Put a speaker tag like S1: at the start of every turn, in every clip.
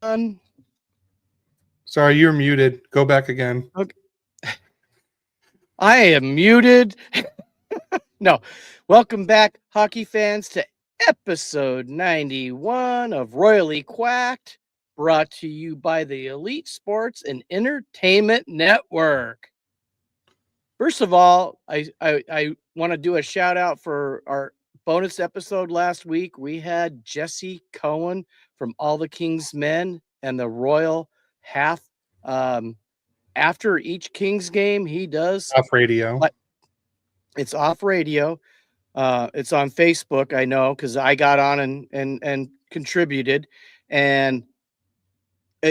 S1: everyone.
S2: Sorry, you're muted. Go back again.
S1: Okay. I am muted. No. Welcome back, hockey fans, to episode 91 of Royally Quacked, brought to you by the Elite Sports and Entertainment Network. First of all, I want to do a shout out for our bonus episode last week. We had Jesse Cohen from All the King's Men and the Royal Half. After each Kings game, he does
S2: Off radio.
S1: it's off radio. It's on Facebook, I know, because I got on and contributed, and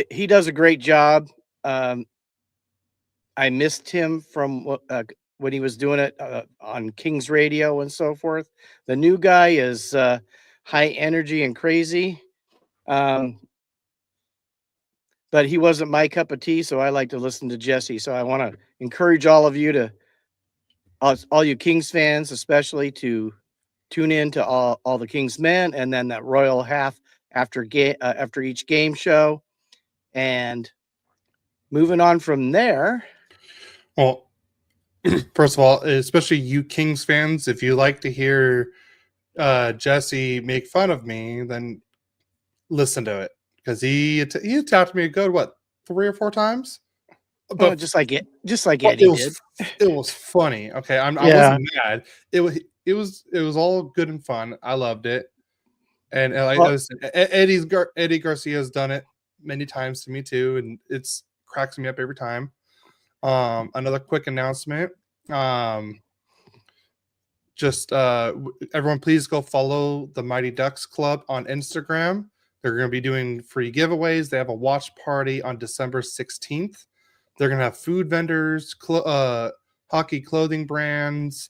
S1: he does a great job. I missed him from when he was doing it on Kings Radio and so forth. The new guy is high energy and crazy. But he wasn't my cup of tea, so I like to listen to Jesse. So I want to encourage all of you to, all you Kings fans, especially, to tune in to all the Kings men, and then that Royal Half after each game show, and moving on from there.
S2: Well, first of all, especially you Kings fans, if you like to hear Jesse make fun of me, then listen to it, because he attacked me a good 3 or 4 times.
S1: But just like Eddie did.
S2: It was funny. Okay, I wasn't mad. It was all good and fun. I loved it, and Eddie Garcia's done it many times to me too, and it's cracks me up every time. Another quick announcement. Everyone, please go follow the Mighty Ducks Club on Instagram. They're going to be doing free giveaways. They have a watch party on December 16th. They're going to have food vendors, hockey clothing brands,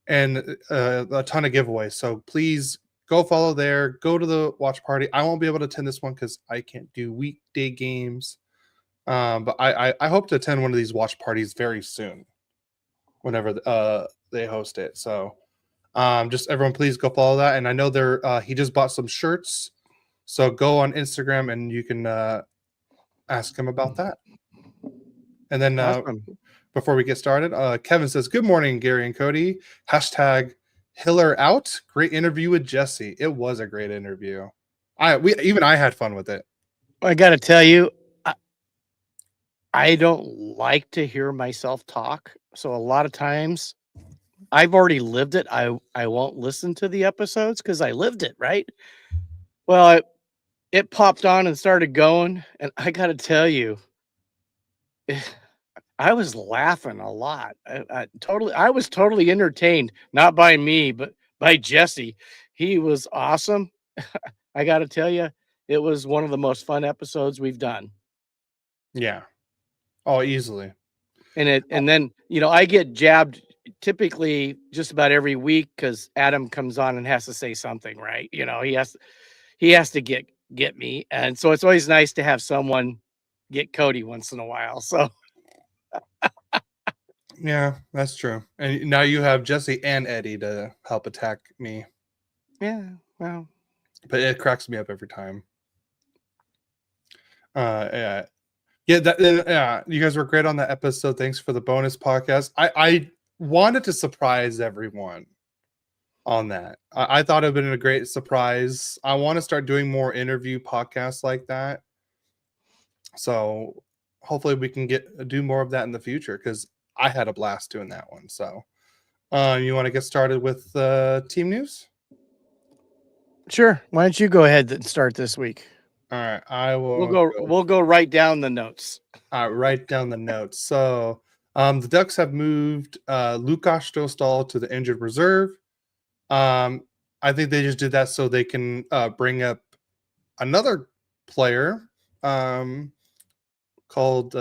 S2: and a ton of giveaways. So please go follow there. Go to the watch party. I won't be able to attend this one because I can't do weekday games. But I hope to attend one of these watch parties very soon, whenever they host it. So just everyone, please go follow that. And I know he just bought some shirts. So go on Instagram and you can ask him about that. And then
S1: Awesome.
S2: Before we get started, Kevin says, "Good morning, Gary and Cody. # Hiller out. Great interview with Jesse. It was a great interview. I had fun with it.
S1: I got to tell you, I don't like to hear myself talk. So a lot of times I've already lived it. I won't listen to the episodes because I lived it, right? Well, it popped on and started going, and I got to tell you, I was laughing a lot. I was totally entertained, not by me, but by Jesse. He was awesome. I got to tell you, it was one of the most fun episodes we've done.
S2: Yeah. Oh, easily.
S1: And then, I get jabbed typically just about every week because Adam comes on and has to say something, right? He has to get me. And so it's always nice to have someone get Cody once in a while. So
S2: yeah, that's true. And now you have Jesse and Eddie to help attack me.
S1: Yeah, well,
S2: but it cracks me up every time. Yeah. You guys were great on that episode. Thanks for the bonus podcast. I wanted to surprise everyone on that. I thought it would have been a great surprise. I want to start doing more interview podcasts like that. So hopefully we can do more of that in the future, because I had a blast doing that one. So you want to get started with team news?
S1: Sure. Why don't you go ahead and start this week?
S2: All right, I will.
S1: We'll go write down the notes.
S2: Write down the notes. So the Ducks have moved Lukas Dostal to the injured reserve. I think they just did that so they can bring up another player called.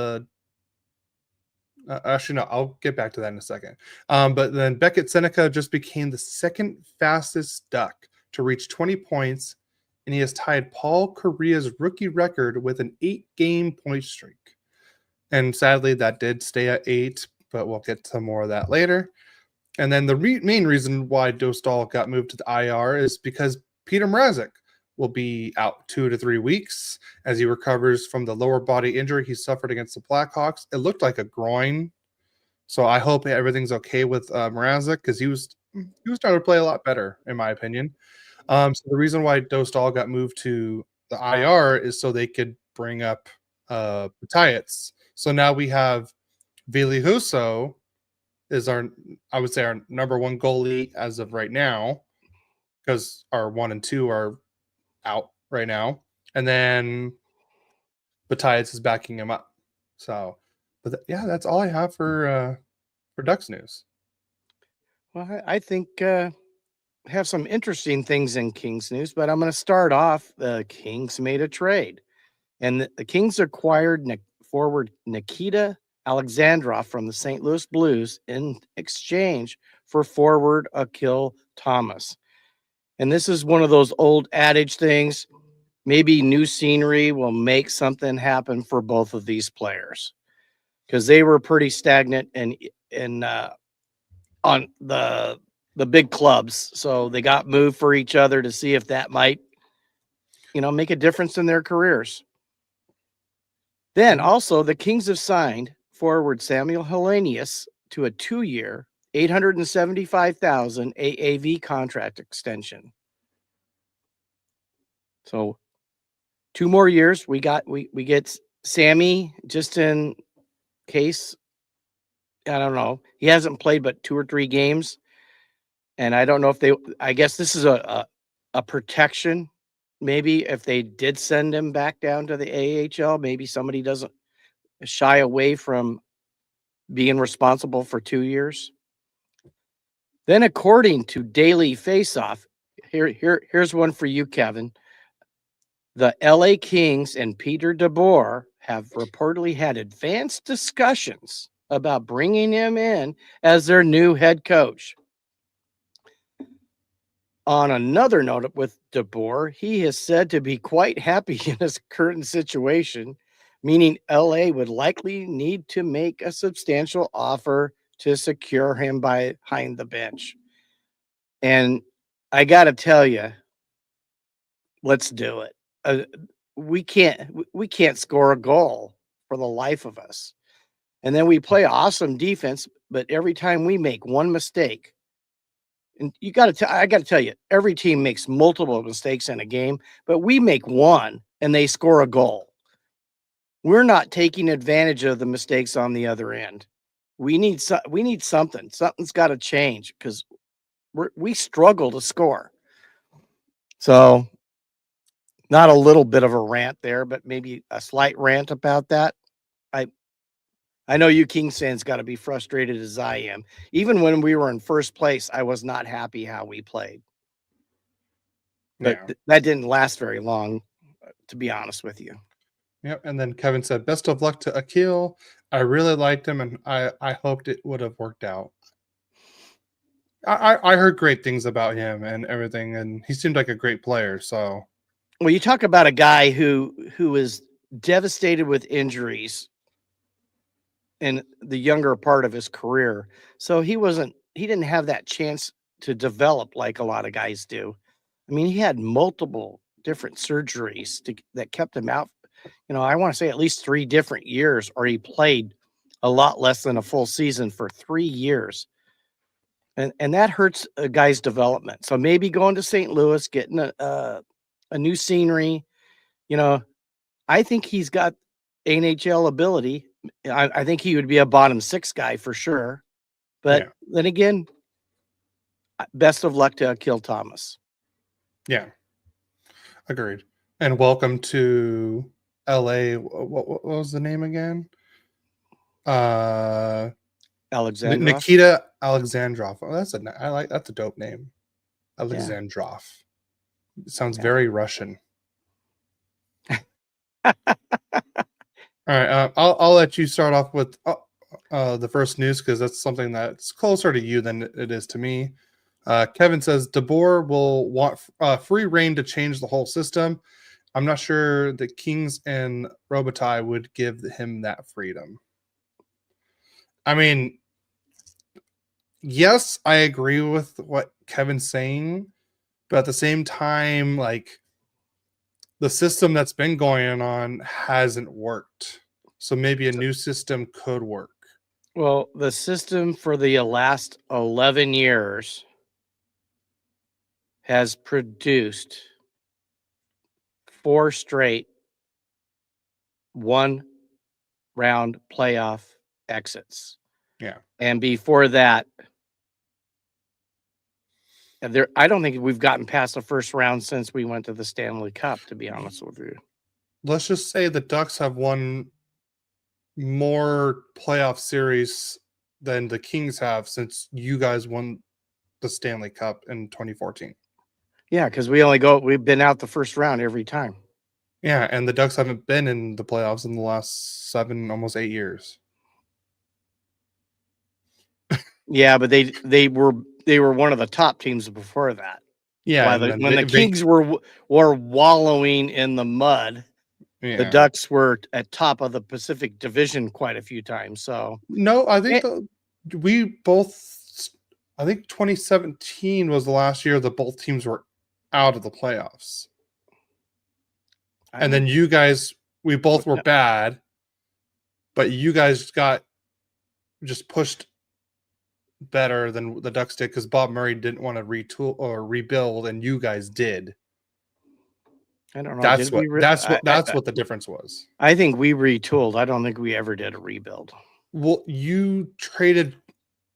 S2: Actually, no, I'll get back to that in a second. But then Beckett Seneca just became the second fastest Duck to reach 20 points, and he has tied Paul Correa's rookie record with an 8-game point streak. And sadly, that did stay at 8, but we'll get to more of that later. And then the main reason why Dostal got moved to the IR is because Peter Mrazek will be out 2 to 3 weeks as he recovers from the lower body injury he suffered against the Blackhawks. It looked like a groin, so I hope everything's okay with Mrazek because he was starting to play a lot better, in my opinion. So the reason why Dostal got moved to the IR is so they could bring up Mattias. So now we have Ville Husso is I would say our number one goalie as of right now, because our 1 and 2 are out right now, and then Mattias is backing him up. So, but yeah, that's all I have for Ducks news.
S1: Well, I think have some interesting things in Kings news, but I'm going to start off. The Kings made a trade, and the Kings acquired forward Nikita Alexandrov from the St. Louis Blues in exchange for forward Akil Thomas. And this is one of those old adage things. Maybe new scenery will make something happen for both of these players because they were pretty stagnant and on the big clubs. So they got moved for each other to see if that might, make a difference in their careers. Then also the Kings have signed forward Samuel Helenius to a 2-year, $875,000 AAV contract extension. So 2 more years. We get Sammy just in case. I don't know. He hasn't played but 2 or 3 games. And I don't know if I guess this is a protection. Maybe if they did send him back down to the AHL, maybe somebody doesn't shy away from being responsible for 2 years. Then according to Daily Faceoff, here's one for you, Kevin. The LA Kings and Peter DeBoer have reportedly had advanced discussions about bringing him in as their new head coach. On another note with DeBoer, he is said to be quite happy in his current situation, meaning LA would likely need to make a substantial offer to secure him behind the bench. And I got to tell you, let's do it. We can't score a goal for the life of us. And then we play awesome defense, but every time we make one mistake, and I got to tell you, every team makes multiple mistakes in a game, but we make one and they score a goal. We're not taking advantage of the mistakes on the other end. We need something. Something's got to change because we struggle to score. So, not a little bit of a rant there, but maybe a slight rant about that. I know you Kings fans got to be frustrated as I am. Even when we were in first place, I was not happy how we played. But that didn't last very long, to be honest with you.
S2: Yep. And then Kevin said, "Best of luck to Akil. I really liked him, and I hoped it would have worked out." I heard great things about him and everything, and he seemed like a great player. So,
S1: well, you talk about a guy who is devastated with injuries in the younger part of his career. So he didn't have that chance to develop like a lot of guys do. I mean, he had multiple different surgeries that kept him out. I want to say at least 3 different years, or he played a lot less than a full season for 3 years. And that hurts a guy's development. So maybe going to St. Louis, getting a new scenery, I think he's got NHL ability. I think he would be a bottom 6 guy for sure. But then again, best of luck to Akil Thomas.
S2: Yeah, agreed. And welcome to LA. What was the name again?
S1: Alexandrov.
S2: Nikita Alexandrov. Oh, that's a dope name. Alexandrov. It sounds very Russian. All right, I'll let you start off with the first news because that's something that's closer to you than it is to me. Kevin says DeBoer will want free reign to change the whole system. I'm not sure the Kings and Robitaille would give him that freedom. I mean, yes, I agree with what Kevin's saying, but at the same time, like, the system that's been going on hasn't worked. So maybe a new system could work.
S1: Well, the system for the last 11 years has produced 4 straight 1-round playoff exits.
S2: Yeah.
S1: And before that, I don't think we've gotten past the first round since we went to the Stanley Cup, to be honest with you.
S2: Let's just say the Ducks have won more playoff series than the Kings have since you guys won the Stanley Cup in 2014.
S1: Yeah, because we've been out the first round every time.
S2: Yeah, and the Ducks haven't been in the playoffs in the last 7, almost 8 years.
S1: Yeah, but they were one of the top teams before that.
S2: Yeah,
S1: When the Kings were wallowing in the mud, the Ducks were at top of the Pacific Division quite a few times. So
S2: no, I think I think 2017 was the last year that both teams were out of the playoffs. And then we both were bad, but you guys got just pushed better than the Ducks did because Bob Murray didn't want to retool or rebuild, and you guys did.
S1: I don't know.
S2: That's what the difference was.
S1: I think we retooled. I don't think we ever did a rebuild.
S2: Well, you traded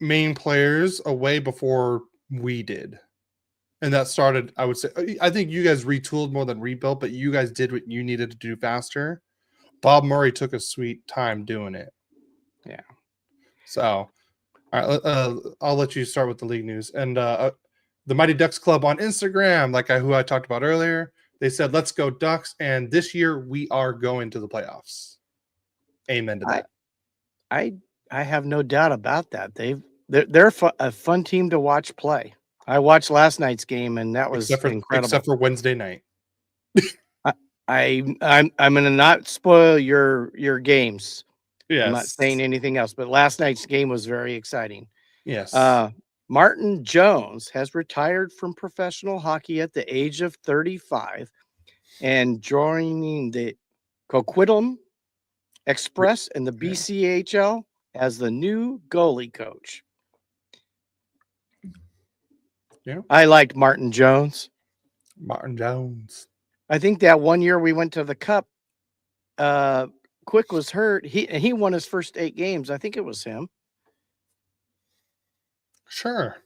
S2: main players away before we did. And that started, I would say, I think you guys retooled more than rebuilt, but you guys did what you needed to do faster. Bob Murray took a sweet time doing it.
S1: Yeah.
S2: So, all right, I'll let you start with the league news. And the Mighty Ducks Club on Instagram, who I talked about earlier, they said, "Let's go Ducks." And this year we are going to the playoffs. Amen to that.
S1: I have no doubt about that. They're a fun team to watch play. I watched last night's game, and that was incredible.
S2: Except for Wednesday night.
S1: I'm going to not spoil your games.
S2: Yes.
S1: I'm not saying anything else, but last night's game was very exciting.
S2: Yes.
S1: Martin Jones has retired from professional hockey at the age of 35 and joining the Coquitlam Express and the BCHL as the new goalie coach.
S2: Yeah.
S1: I liked Martin Jones.
S2: Martin Jones.
S1: I think that one year we went to the Cup, Quick was hurt. He won his first 8 games. I think it was him.
S2: Sure.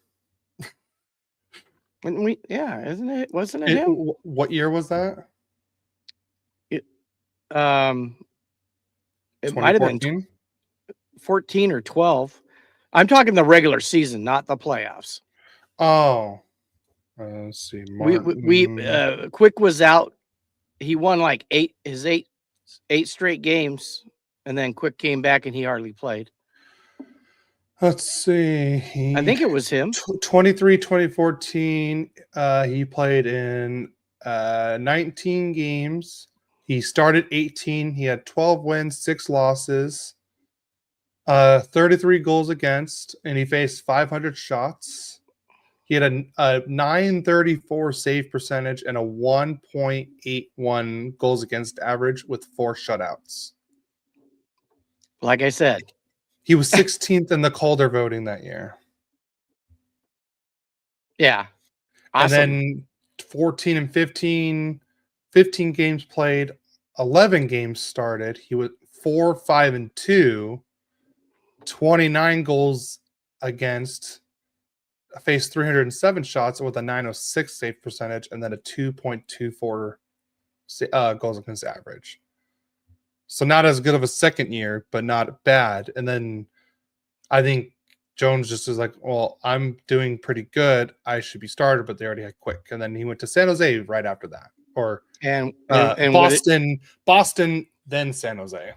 S1: Isn't it? Wasn't it him?
S2: What year was that?
S1: It might have been 14 or 12. I'm talking the regular season, not the playoffs.
S2: Oh, let's see.
S1: Quick was out. He won like 8 straight games, and then Quick came back and he hardly played.
S2: Let's see.
S1: I think it was him.
S2: 2014. He played in 19 games. He started 18. He had 12 wins, 6 losses, 33 goals against, and he faced 500 shots. He had a 934 save percentage and a 1.81 goals against average with 4 shutouts.
S1: Like I said,
S2: he was 16th in the Calder voting that year.
S1: Yeah. Awesome.
S2: And then 14 and 15 games played, 11 games started. He was 4-5-2, 29 goals against, faced 307 shots with a 906 save percentage, and then a 2.24 goals against average. So not as good of a second year, but not bad. And then I think Jones just was like, well, I'm doing pretty good. I should be starter, but they already had Quick. And then he went to San Jose right after that. And Boston, then San Jose.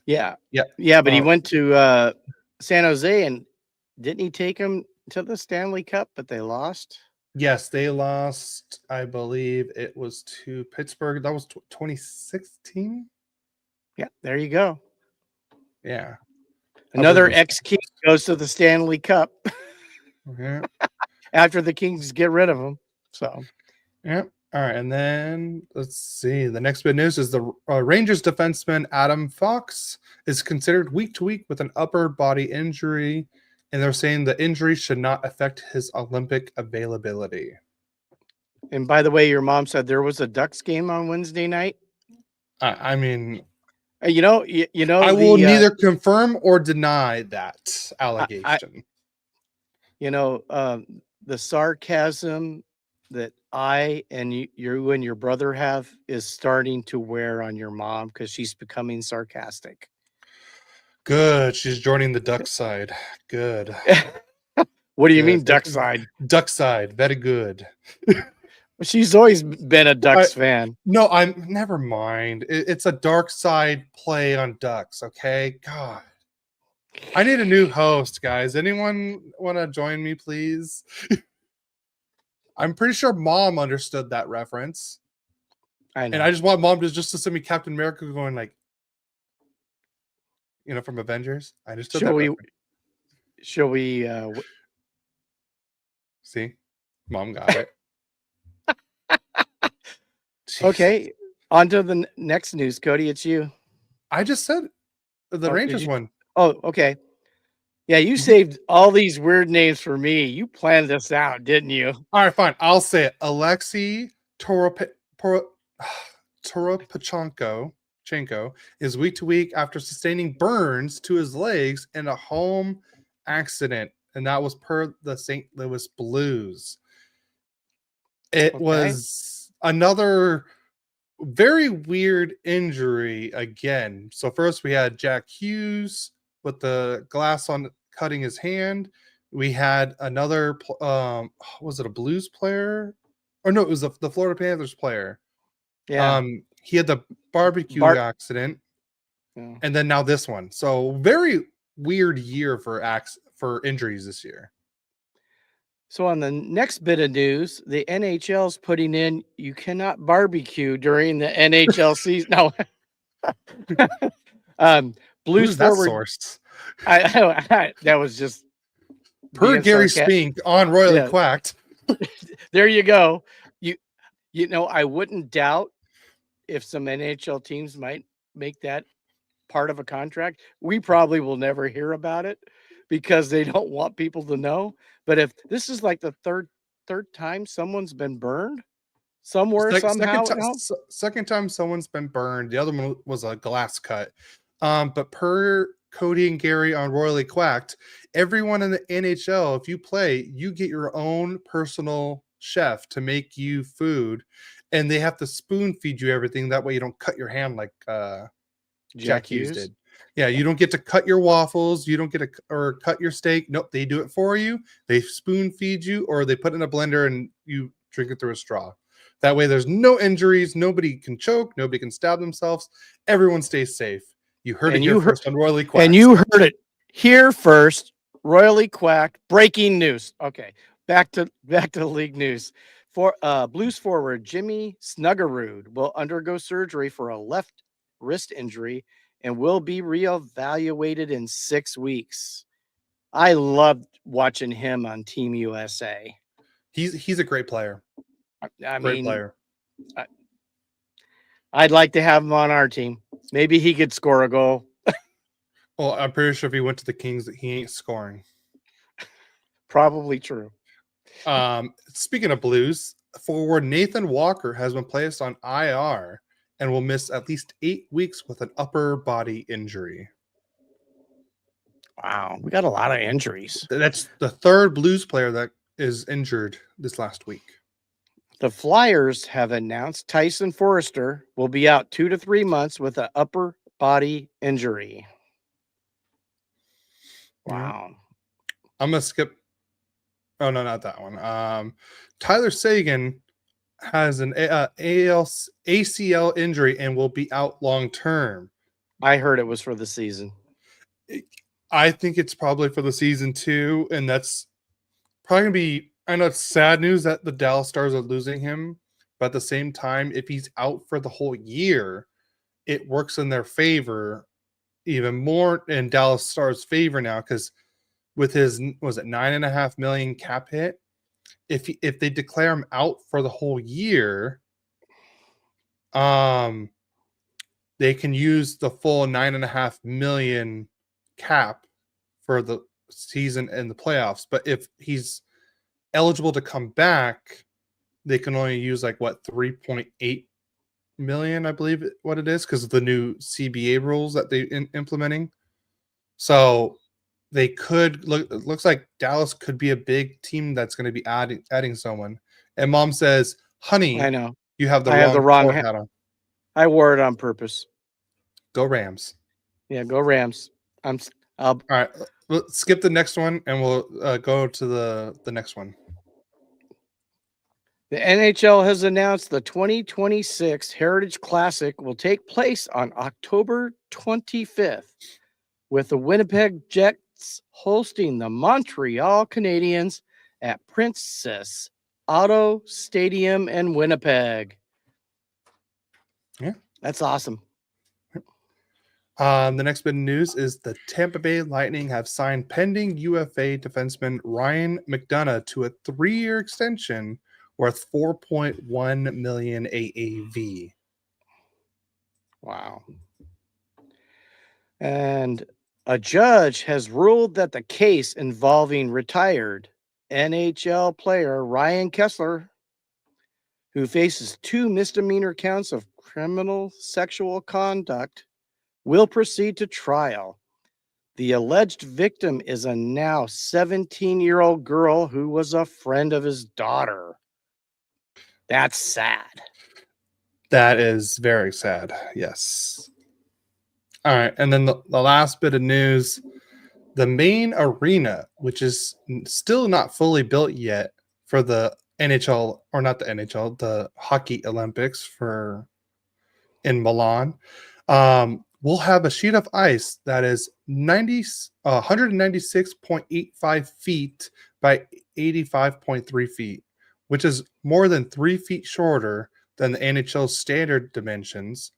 S1: Yeah. But he went to San Jose, and didn't he take him to the Stanley Cup? But they lost.
S2: Yes, they lost. I believe it was to Pittsburgh. That was 2016.
S1: Yeah, there you go.
S2: Yeah.
S1: Another ex-King goes to the Stanley Cup.
S2: Yeah.
S1: After the Kings get rid of him. So
S2: Yep. All right, and then let's see. The next bit of news is the Rangers defenseman Adam Fox is considered week to week with an upper body injury, and they're saying the injury should not affect his Olympic availability.
S1: And by the way, your mom said there was a Ducks game on Wednesday night.
S2: I mean,
S1: You know,
S2: I will neither confirm or deny that allegation.
S1: The sarcasm that I and you and your brother have is starting to wear on your mom because she's becoming sarcastic.
S2: Good. She's joining the duck side. Good.
S1: What do you mean, duck side?
S2: Duck side. Very good.
S1: She's always been a Ducks fan.
S2: No, I'm never mind. It's a dark side play on Ducks, okay? God. I need a new host, guys. Anyone want to join me, please? I'm pretty sure Mom understood that reference.
S1: I know.
S2: And I just want Mom to send me Captain America going like, from Avengers. I understood that reference.
S1: Shall we
S2: see? Mom got it.
S1: Okay, on to the next news, Cody. It's you.
S2: I just said the Rangers one.
S1: Oh, okay. Yeah, you saved all these weird names for me. You planned this out, didn't you?
S2: All right, fine. I'll say it. Alexei Toropchenko is week to week after sustaining burns to his legs in a home accident, and that was per the St. Louis Blues. It was another very weird injury again. So first we had Jack Hughes with the glass on cutting his hand. We had another was it a Blues player? Or no, it was the Florida Panthers player.
S1: Yeah.
S2: He had the barbecue accident. Yeah. And then now this one. So very weird year for injuries this year.
S1: So on the next bit of news, the NHL's putting in you cannot barbecue during the NHL season. No. Blues forward.
S2: Sourced?
S1: That was just
S2: per Gary Spink on Royally Quacked.
S1: There you go. I wouldn't doubt if some NHL teams might make that part of a contract. We probably will never hear about it because they don't want people to know. But if this is like the third time someone's been burned somewhere, somehow.
S2: Second time someone's been burned. The other one was a glass cut. But per Cody and Gary on Royally Quacked, everyone in the NHL, if you play, you get your own personal chef to make you food, and they have to spoon feed you everything. That way you don't cut your hand like Jack Hughes did. Yeah, you don't get to cut your waffles. You don't get to or cut your steak. Nope, they do it for you. They spoon feed you, or they put it in a blender and you drink it through a straw. That way there's no injuries. Nobody can choke. Nobody can stab themselves. Everyone stays safe. You heard it here first on Royally Quacked.
S1: And you heard it here first. Royally Quacked. Breaking news. Okay, back to league news. For Blues forward Jimmy Snuggerud will undergo surgery for a left wrist injury and will be reevaluated in 6 weeks. I loved watching him on Team USA.
S2: He's a great player.
S1: Great player. I'd like to have him on our team. Maybe he could score a goal.
S2: Well, I'm pretty sure if he went to the Kings that he ain't scoring.
S1: Probably true.
S2: Speaking of Blues, forward Nathan Walker has been placed on IR and will miss at least 8 weeks with an upper body injury.
S1: Wow, we got a lot of injuries.
S2: That's the third Blues player that is injured this last week.
S1: The Flyers have announced Tyson Forrester will be out 2 to 3 months with an upper body injury. Wow.
S2: I'm going to skip. Oh, no, not that one. Tyler Seguin has an ACL injury and will be out long term.
S1: I heard it was for the season.
S2: I think it's probably for the season too, and that's probably going to be, I know it's sad news that the Dallas Stars are losing him, but at the same time, if he's out for the whole year, it works in their favor even more in Dallas Stars' favor now, because with his, was it $9.5 million cap hit, if they declare him out for the whole year, they can use the full $9.5 million cap for the season and the playoffs. But if he's eligible to come back, they can only use like what 3.8 million, I believe what it is, because of the new CBA rules that they implementing. So they could look. It looks like Dallas could be a big team that's going to be adding someone. And Mom says, "Honey,
S1: I know.
S2: you have the
S1: I have the
S2: wrong
S1: wrong
S2: hat on.
S1: I wore it on purpose.
S2: Go Rams."
S1: Yeah, go Rams.
S2: All right, let's skip the next one, and we'll go to the next one.
S1: The NHL has announced the 2026 Heritage Classic will take place on October 25th, with the Winnipeg Jets hosting the Montreal Canadiens at Princess Auto Stadium in Winnipeg.
S2: Yeah.
S1: That's awesome.
S2: The next bit of news is the Tampa Bay Lightning have signed pending UFA defenseman Ryan McDonough to a 3-year extension worth $4.1 million AAV.
S1: Wow. And a judge has ruled that the case involving retired NHL player Ryan Kessler, who faces 2 misdemeanor counts of criminal sexual conduct, will proceed to trial. The alleged victim is a now 17-year-old girl who was a friend of his daughter. That's sad.
S2: That is very sad. Yes. All right. And then the last bit of news, the main arena, which is still not fully built yet for the NHL, or not the NHL, the Hockey Olympics in Milan, will have a sheet of ice that is 196.85 feet by 85.3 feet, which is more than 3 feet shorter than the NHL's standard dimensions.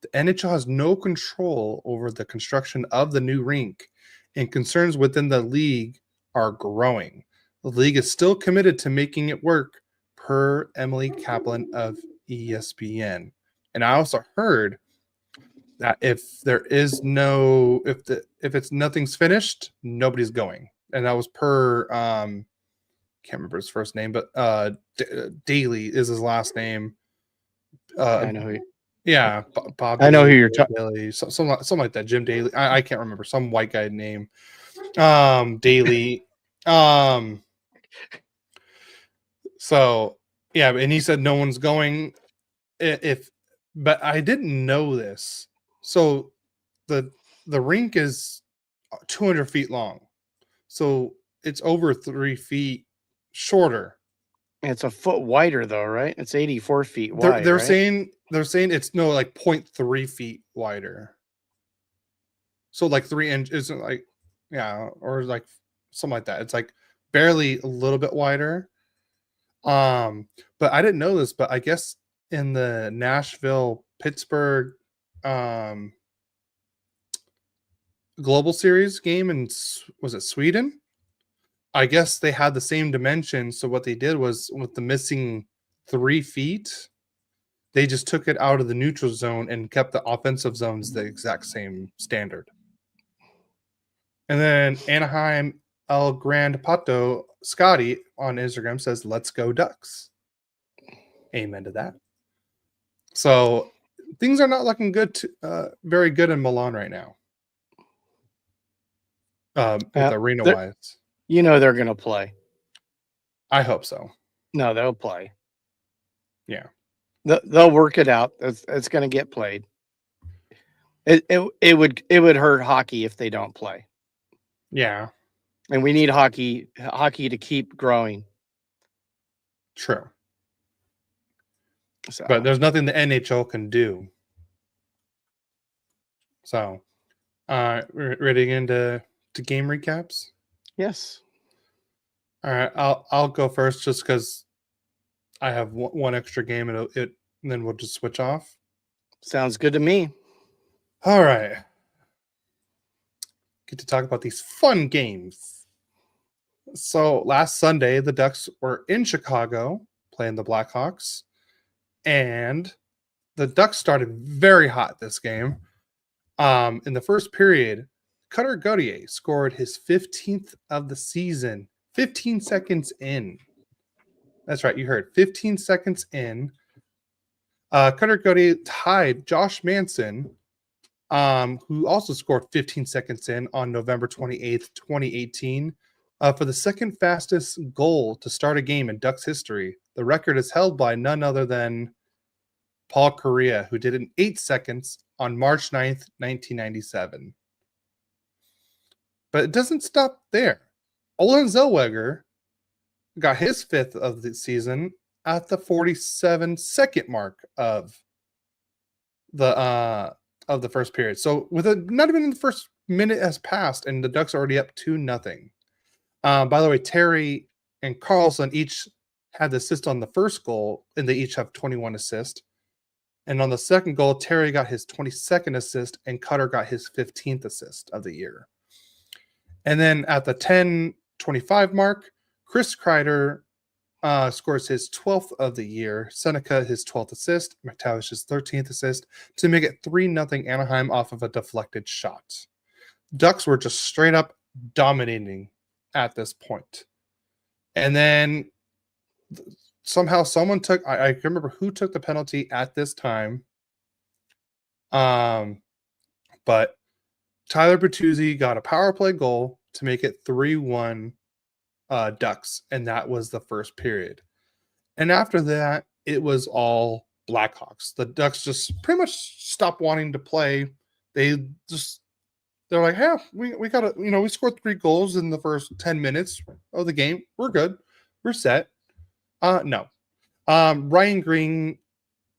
S2: The NHL has no control over the construction of the new rink, and concerns within the league are growing. The league is still committed to making it work, per Emily Kaplan of ESPN. And I also heard that if it's nothing's finished, nobody's going. And that was per can't remember his first name, but Daly is his last name.
S1: I know who.
S2: Yeah, Bob.
S1: I know who you're
S2: talking. Something like that. Jim Daly. I can't remember, some white guy name. Daly. So yeah, and he said no one's going. But I didn't know this. So the rink is 200 feet long, so it's over 3 feet shorter.
S1: It's a foot wider though, right? It's 84 feet wide.
S2: They're
S1: right?
S2: saying it's no, like 0.3 feet wider. So like 3 inches, isn't like, yeah, or like something like that. It's like barely a little bit wider. But I didn't know this, but I guess in the Nashville Pittsburgh Global Series game, and was it Sweden? I guess they had the same dimensions. So what they did was, with the missing 3 feet, they just took it out of the neutral zone and kept the offensive zones the exact same standard. And then Anaheim El Grand Pato Scotty on Instagram says, "Let's go Ducks." Amen to that. So things are not looking good, very good in Milan right now. With arena wise,
S1: they're gonna play.
S2: I hope so.
S1: No, they'll play.
S2: Yeah,
S1: they'll work it out. It's gonna get played. It would hurt hockey if they don't play.
S2: Yeah,
S1: and we need hockey to keep growing.
S2: True.
S1: So.
S2: But there's nothing the NHL can do. So, we're ready into game recaps.
S1: Yes.
S2: All right, I'll go first just because I have one extra game, and then we'll just switch off.
S1: Sounds good to me.
S2: All right. Get to talk about these fun games. So last Sunday, the Ducks were in Chicago playing the Blackhawks, and the Ducks started very hot this game. In the first period, Cutter Gauthier scored his 15th of the season, 15 seconds in. That's right, you heard 15 seconds in. Cutter Gauthier tied Josh Manson, who also scored 15 seconds in on November 28th, 2018, for the second fastest goal to start a game in Ducks history. The record is held by none other than Paul Correa, who did it in 8 seconds on March 9th, 1997. But it doesn't stop there. Olen Zellweger got his 5th of the season at the 47-second mark of the first period. So not even in the first minute has passed, and the Ducks are already up 2-0. By the way, Terry and Carlson each had the assist on the first goal, and they each have 21 assists. And on the second goal, Terry got his 22nd assist, and Cutter got his 15th assist of the year. And then at the 10:25 mark, Chris Kreider scores his 12th of the year. Seneca his 12th assist. McTavish his 13th assist to make it 3-0 Anaheim off of a deflected shot. Ducks were just straight up dominating at this point. And then somehow someone took, I can't remember who took the penalty at this time. But Tyler Bertuzzi got a power play goal to make it 3-1 Ducks, and that was the first period. And after that, it was all Blackhawks. The Ducks just pretty much stopped wanting to play. They're like, hey, we got to, we scored 3 goals in the first 10 minutes of the game. We're good. We're set. No. Ryan Green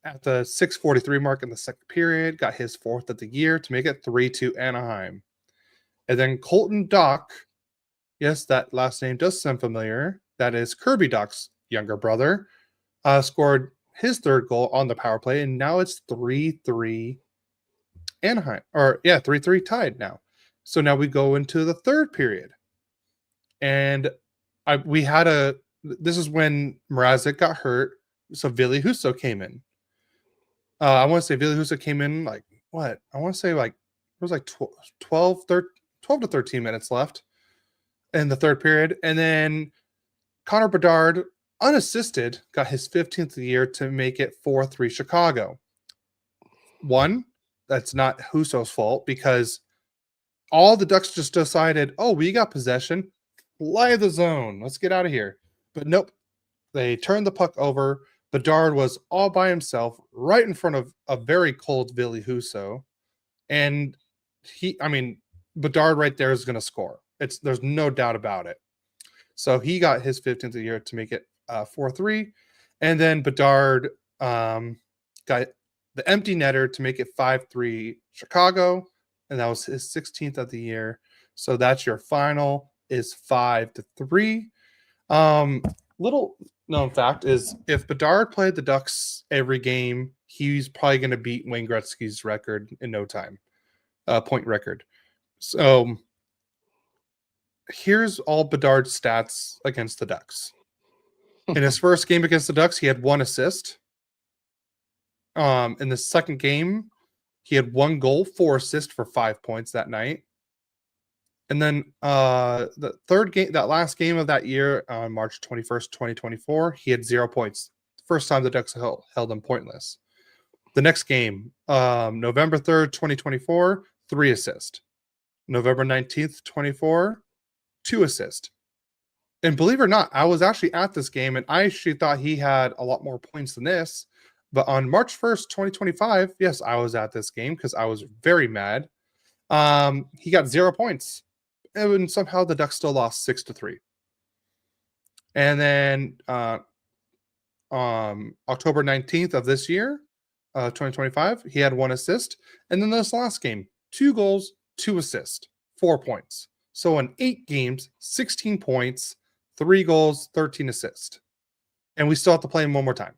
S2: at the 6:43 mark in the second period got his 4th of the year to make it 3-2 Anaheim. And then Colton Dach, yes, that last name does sound familiar. That is Kirby Dach's younger brother, scored his 3rd goal on the power play, and now it's 3-3 Anaheim. 3-3 tied now. So now we go into the 3rd period. And this is when Mrazek got hurt, so Ville Husso came in. I want to say Ville Husso came in like, what? I want to say like, it was like 12 to 13 minutes left in the 3rd period. And then Connor Bedard, unassisted, got his 15th of the year to make it 4-3 Chicago. One, that's not Husso's fault, because all the Ducks just decided, oh, we got possession, fly the zone, let's get out of here. But nope, they turned the puck over. Bedard was all by himself right in front of a very cold Ville Husso. And Bedard right there is going to score. There's no doubt about it. So he got his 15th of the year to make it 4-3. And then Bedard got the empty netter to make it 5-3 Chicago. And that was his 16th of the year. So that's your final is 5-3. Little known fact is if Bedard played the Ducks every game, he's probably going to beat Wayne Gretzky's record in no time, point record. So here's all Bedard's stats against the Ducks. In his first game against the Ducks, he had 1 assist. In the second game, he had 1 goal, 4 assists for 5 points that night. And then the third game, that last game of that year, on March 21st, 2024, he had 0 points. First time the Ducks held him pointless. The next game, November 3rd, 2024, 3 assists. November 19th, 24, 2 assists. And believe it or not, I was actually at this game, and I actually thought he had a lot more points than this. But on March 1st, 2025, yes, I was at this game because I was very mad. He got 0 points. And somehow the Ducks still lost 6-3. And then October 19th of this year, 2025, he had 1 assist. And then this last game, 2 goals, 2 assists, 4 points. So in 8 games, 16 points, 3 goals, 13 assists. And we still have to play him one more time.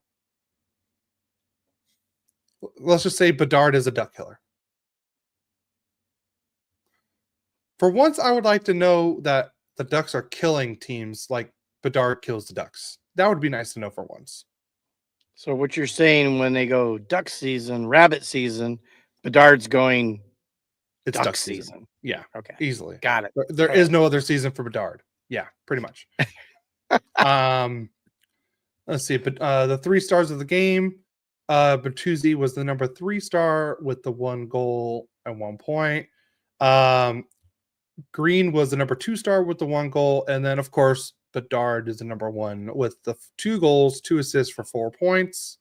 S2: Let's just say Bedard is a Duck killer. For once, I would like to know that the Ducks are killing teams like Bedard kills the Ducks. That would be nice to know for once.
S1: So what you're saying when they go duck season, rabbit season, Bedard's going
S2: It's
S1: duck
S2: Duck season.
S1: season.
S2: Yeah,
S1: Okay.
S2: easily.
S1: Got it.
S2: There is no other season for Bedard. Yeah, pretty much. Let's see. But the 3 stars of the game, Bertuzzi was the number 3 star with the 1 goal and 1 point. Green was the number 2 star with the 1 goal, and then of course Bedard is the number 1 with the 2 goals, 2 assists for 4 points.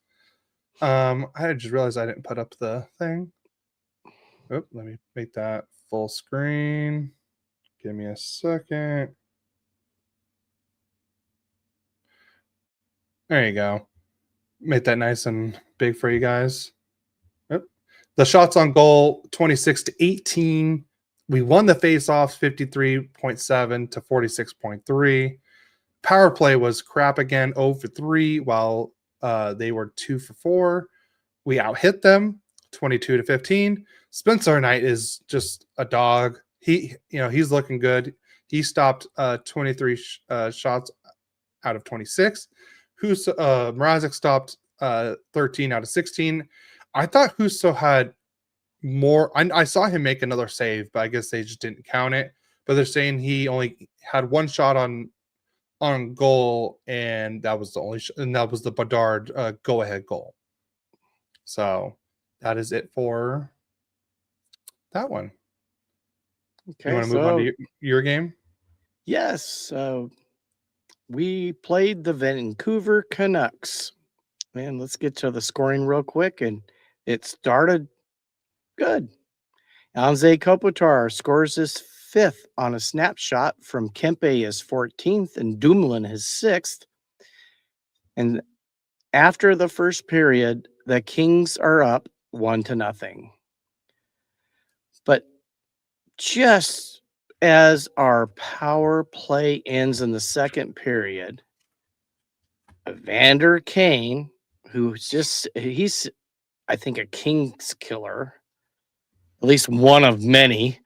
S2: I just realized I didn't put up the thing. Oh, let me make that full screen. Give me a second. There you go. Make that nice and big for you guys. Yep. The shots on goal 26-18. We won the face-offs 53.7 to 46.3. Power play was crap again, 0 for 3, while they were 2 for 4. We out-hit them 22 to 15. Spencer Knight is just a dog. He's looking good. He stopped 23 shots out of 26. Mrazek stopped 13 out of 16. I thought Huso had more. I saw him make another save, but I guess they just didn't count it. But they're saying he only had 1 shot on goal, and that was the only and that was the Bedard go ahead goal. So that is it for that one.
S1: Okay.
S2: You want to move on to your game?
S1: Yes. We played the Vancouver Canucks. Man, let's get to the scoring real quick. And it started good. Anze Kopitar scores his 5th on a snapshot from Kempe his 14th and Dumoulin his 6th. And after the first period, the Kings are up 1-0. But just as our power play ends in the second period, Evander Kane, he's I think a Kings killer, at least one of many.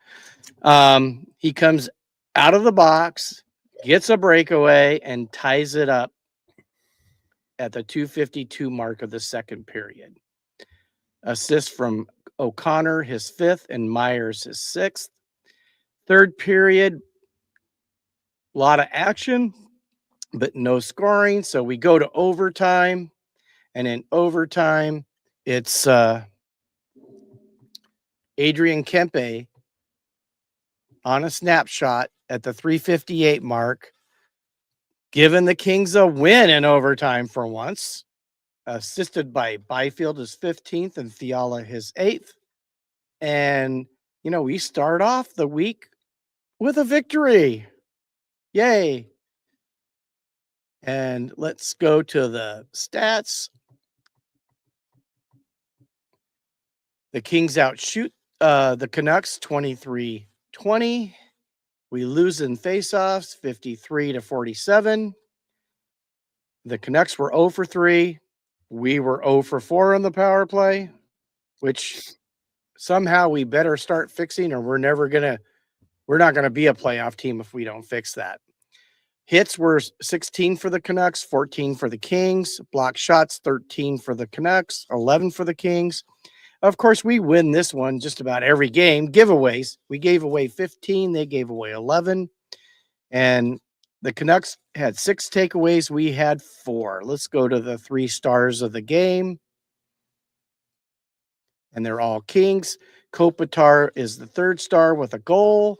S1: He comes out of the box, gets a breakaway, and ties it up at the 2:52 mark of the second period. Assist from O'Connor, his 5th, and Myers, his 6th. Third period, a lot of action, but no scoring. So we go to overtime, and in overtime, it's Adrian Kempe on a snapshot at the 3:58 mark, giving the Kings a win in overtime for once, assisted by Byfield his 15th and Fiala his 8th. And, we start off the week with a victory. Yay. And let's go to the stats. The Kings outshoot the Canucks 23-20. We lose in faceoffs 53 to 47. The Canucks were 0 for 3. We were 0 for 4 on the power play, which somehow we better start fixing, or we're not going to be a playoff team if we don't fix that. Hits were 16 for the Canucks, 14 for the Kings. Block shots, 13 for the Canucks, 11 for the Kings. Of course, we win this one just about every game. Giveaways, we gave away 15. They gave away 11. And the Canucks had 6 takeaways. We had 4. Let's go to the 3 stars of the game. And they're all Kings. Kopitar is the 3rd star with a goal.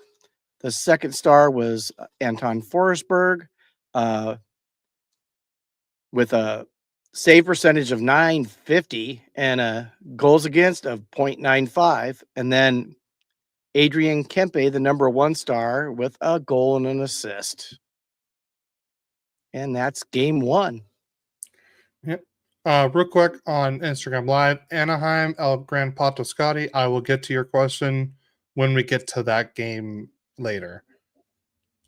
S1: The 2nd star was Anton Forsberg with a save percentage of .950 and a goals against of .95. And then Adrian Kempe, the number 1 star, with a goal and an assist. And that's game 1.
S2: Yep. Real quick on Instagram Live, Anaheim, El Gran Pato Scotty. I will get to your question when we get to that game later.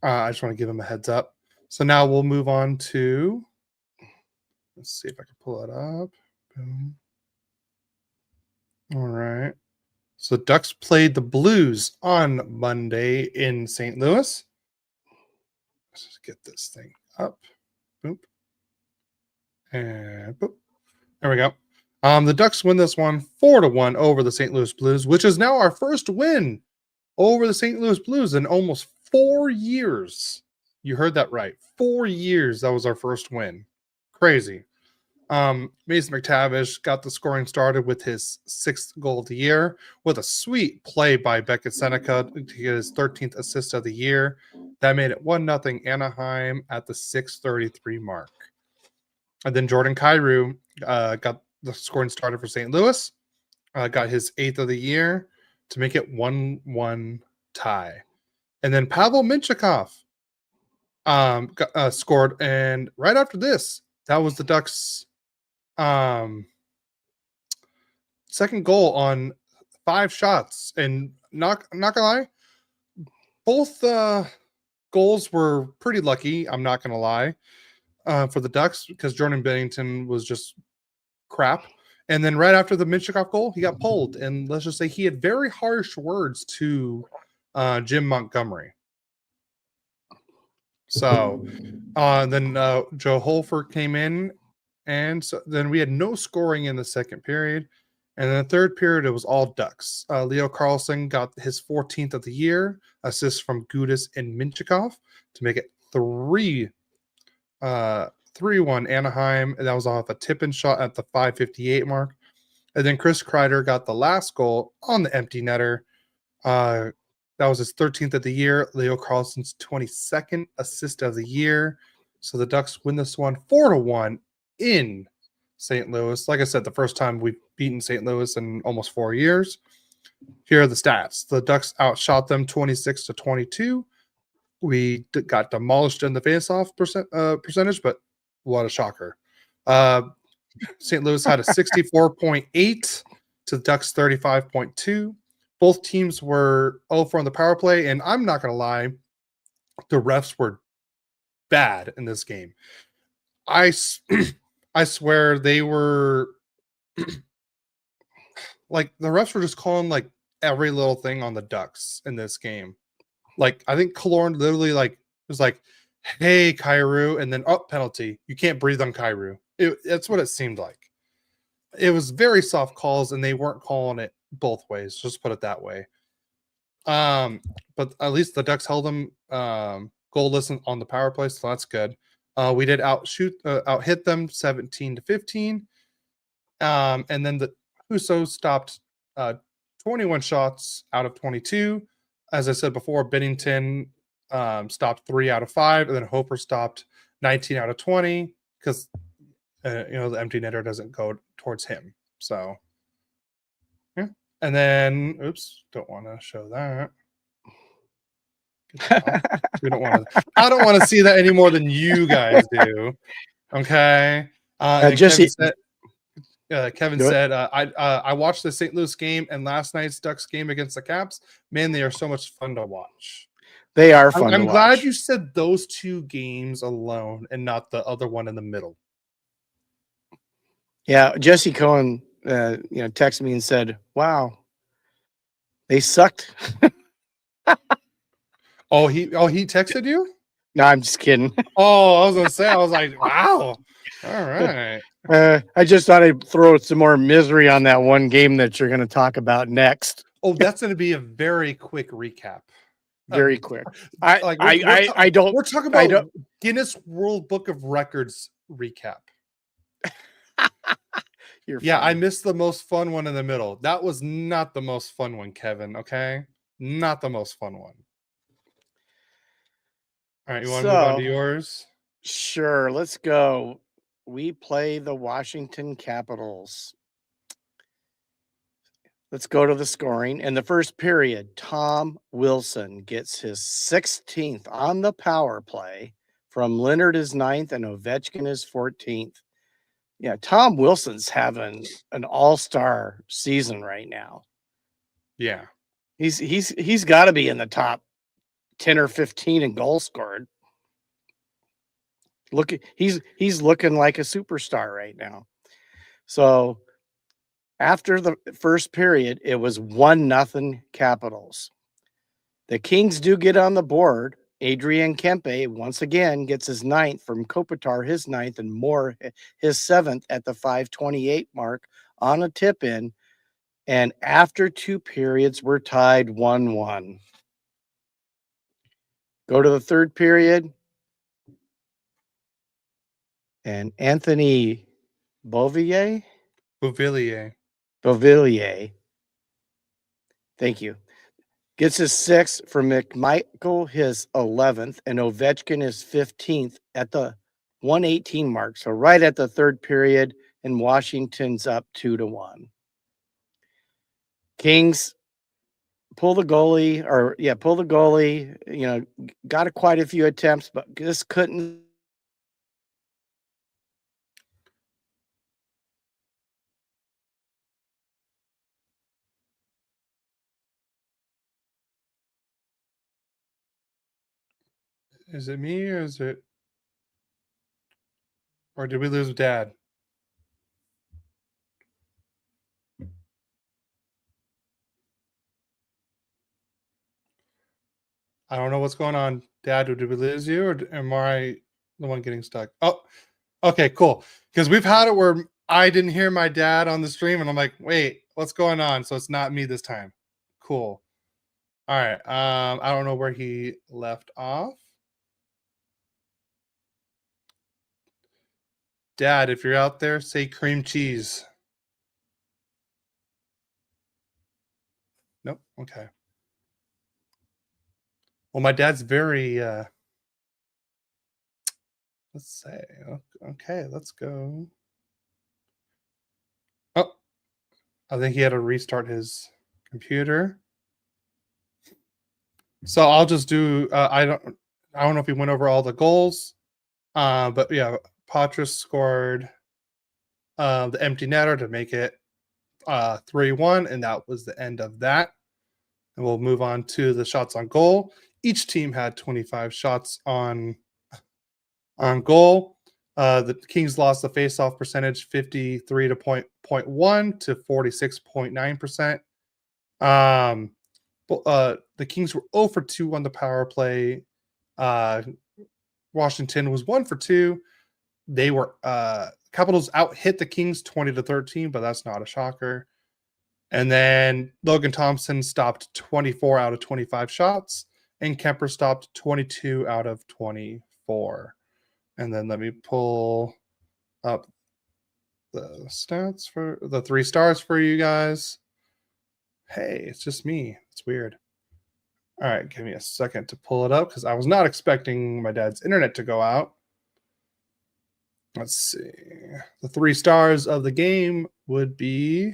S2: I just want to give him a heads up. So now we'll move on to, let's see if I can pull it up. Boom. All right. So Ducks played the Blues on Monday in St. Louis. Let's get this thing up. Boop. And boop. There we go. The Ducks win this one 4-1 over the St. Louis Blues, which is now our first win over the St. Louis Blues in almost 4 years. You heard that right. 4 years. That was our first win. Crazy. Mason McTavish got the scoring started with his 6th goal of the year with a sweet play by Beckett Seneca to get his 13th assist of the year. That made it 1-0 Anaheim at the 6:33 mark. And then Jordan Kyrou got the scoring started for St. Louis, got his 8th of the year to make it 1-1 tie. And then Pavel Minchikov scored. And right after this, that was the Ducks' second goal on 5 shots. And not gonna lie, both goals were pretty lucky. I'm not gonna lie, for the Ducks, because Jordan Bennington was just crap. And then right after the Minchikov goal, he got pulled. And let's just say he had very harsh words to Jim Montgomery. So then Joe Holford came in. And so then we had no scoring in the second period. And in the third period, it was all Ducks. Leo Carlson got his 14th of the year, assists from Gudis and Minchikov to make it 3-1 Anaheim. And that was off a tip-in shot at the 5:58 mark. And then Chris Kreider got the last goal on the empty netter. That was his 13th of the year. Leo Carlson's 22nd assist of the year. So the Ducks win this one 4-1 in St. Louis. Like I said, the first time we've beaten St. Louis in almost 4 years. Here are the stats. The Ducks outshot them 26-22. We got demolished in the faceoff percentage, but what a shocker. St. Louis had a 64.8 to the Ducks 35.2. Both teams were 0-4 on the power play, and I'm not going to lie, the refs were bad in this game. I swear they were like, the refs were just calling like every little thing on the Ducks in this game. Like, I think Killorn literally like was like, "Hey, Kyrou," and then penalty. You can't breathe on Kyrou. That's what it seemed like. It was very soft calls, and they weren't calling it both ways. Just put it that way. But at least the Ducks held them goalless on the power play, so that's good. We did out hit them 17-15. And then the Husso stopped 21 shots out of 22. As I said before, Bennington stopped 3 out of 5, and then Hofer stopped 19 out of 20 because the empty netter doesn't go towards him. So yeah. And then don't want to show that. We don't want to. I don't want to see that any more than you guys do. Okay.
S1: Jesse,
S2: Kevin said, I watched the St. Louis game and last night's Ducks game against the Caps. Man, they are so much fun to watch.
S1: They are fun.
S2: I'm glad you said those 2 games alone and not the other one in the middle.
S1: Yeah, Jesse Cohen, texted me and said, "Wow, they sucked."
S2: Oh, he texted you?
S1: No, I'm just kidding.
S2: Oh, I was gonna say, I was like, wow. All right.
S1: I just thought I'd throw some more misery on that one game that you're going to talk about next.
S2: Oh, that's going to be a very quick recap.
S1: Very quick.
S2: We're talking about Guinness World Book of Records recap. I missed the most fun one in the middle. That was not the most fun one, Kevin. Okay, not the most fun one. All right, you want to move on to yours?
S1: Sure, let's go. We play the Washington Capitals. Let's go to the scoring. In the first period, Tom Wilson gets his 16th on the power play from Leonard his 9th and Ovechkin his 14th. Yeah, Tom Wilson's having an all-star season right now.
S2: Yeah.
S1: He's got to be in the top 10 or 15 in goals scored. Look, he's looking like a superstar right now. So after the first period, it was 1-0 Capitals. The Kings do get on the board Adrian Kempe once again gets his 9th from Kopitar, his 9th, and Moore his 7th at the 5:28 mark on a tip in. And after 2 periods, we're tied 1-1. Go to the 3rd period. And Anthony Beauvillier, thank you, gets his 6th for McMichael, his 11th, and Ovechkin his 15th at the 1:18 mark. So right at the 3rd period, and Washington's up 2-1. Kings pull the goalie, got quite a few attempts, but just couldn't.
S2: Is it me or did we lose Dad? I don't know what's going on. Dad, did we lose you, or am I the one getting stuck? Oh, okay, cool. Because we've had it where I didn't hear my dad on the stream, and I'm like, wait, what's going on? So it's not me this time. Cool. All right. I don't know where he left off. Dad, if you're out there, say cream cheese. Nope. Okay. Well, my dad's very let's say, okay, let's go. Oh, I think he had to restart his computer. So I'll just do. I don't know if he went over all the goals, but yeah, Patras scored the empty netter to make it 3-1, and that was the end of that. And we'll move on to the shots on goal. Each team had 25 shots on goal. The Kings lost the faceoff percentage 53 to 0.1 to 46.9%. The Kings were 0 for 2 on the power play. Washington was 1 for 2. They were Capitals out hit the Kings 20 to 13, but that's not a shocker. And then Logan Thompson stopped 24 out of 25 shots, and Kemper stopped 22 out of 24. And then let me pull up the stats for the 3 stars for you guys. Hey, it's just me. It's weird. All right, give me a second to pull it up because I was not expecting my dad's internet to go out. Let's see. The 3 stars of the game would be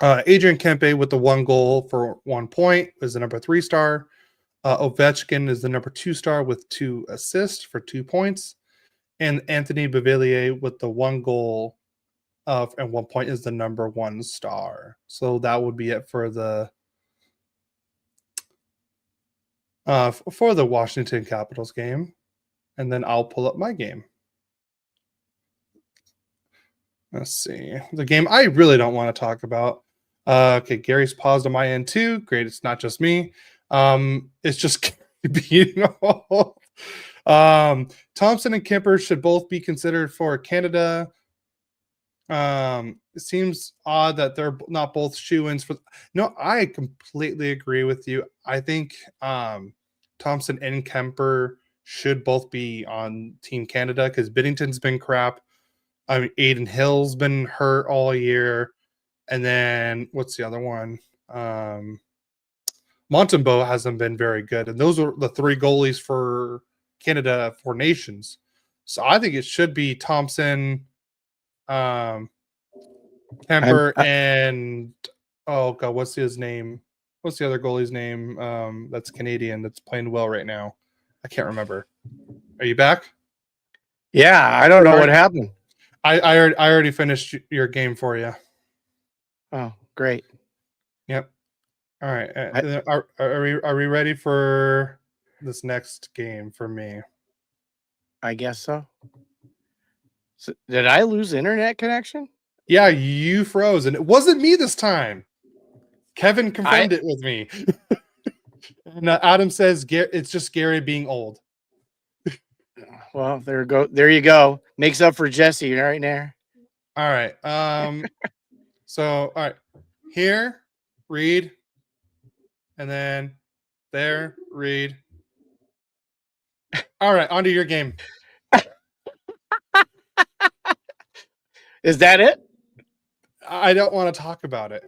S2: Adrian Kempe with the 1 goal for 1 point is the number 3 star. Ovechkin is the number 2 star with 2 assists for 2 points. And Anthony Beauvillier with the 1 goal and 1 point is the number 1 star. So that would be it for the Washington Capitals game. And then I'll pull up my game. Let's see. The game I really don't want to talk about. Okay, Gary's paused on my end too. Great, it's not just me. It's just beating all. Thompson and Kemper should both be considered for Canada. It seems odd that they're not both shoe-ins for. No, I completely agree with you. I think Thompson and Kemper should both be on Team Canada because Binnington's been crap. I mean, Aiden Hill's been hurt all year. And then what's the other one? Montembeault hasn't been very good. And those are the 3 goalies for Canada for Nations. So I think it should be Thompson, Kemper, and oh god, what's his name? What's the other goalie's name? That's Canadian. That's playing well right now. I can't remember. Are you back?
S1: Yeah, I don't know what happened.
S2: I already finished your game for you.
S1: Oh, great.
S2: Yep. All right. Are we ready for this next game for me?
S1: I guess so. So did I lose internet connection?
S2: Yeah, you froze, and it wasn't me this time. Kevin confirmed it with me. No, Adam says it's just Gary being old.
S1: Well, there you go. Makes up for Jesse right there.
S2: All right. So all right. Here, read, and then there, read. All right, onto your game.
S1: Is that it?
S2: I don't want to talk about it.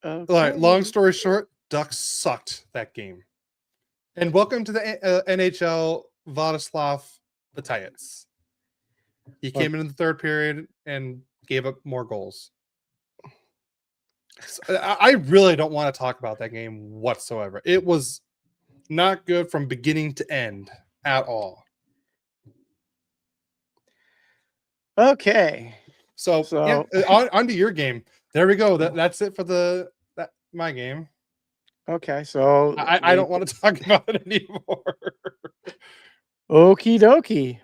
S1: Okay.
S2: All right, long story short, Ducks sucked that game. And welcome to the NHL, Vladislav Batayev. He came in the third period and gave up more goals. So I really don't want to talk about that game whatsoever. It was not good from beginning to end at all.
S1: Okay.
S2: So yeah, onto your game. There we go. That's it for my game.
S1: Okay, so
S2: I don't want to talk about it anymore.
S1: Okie dokie.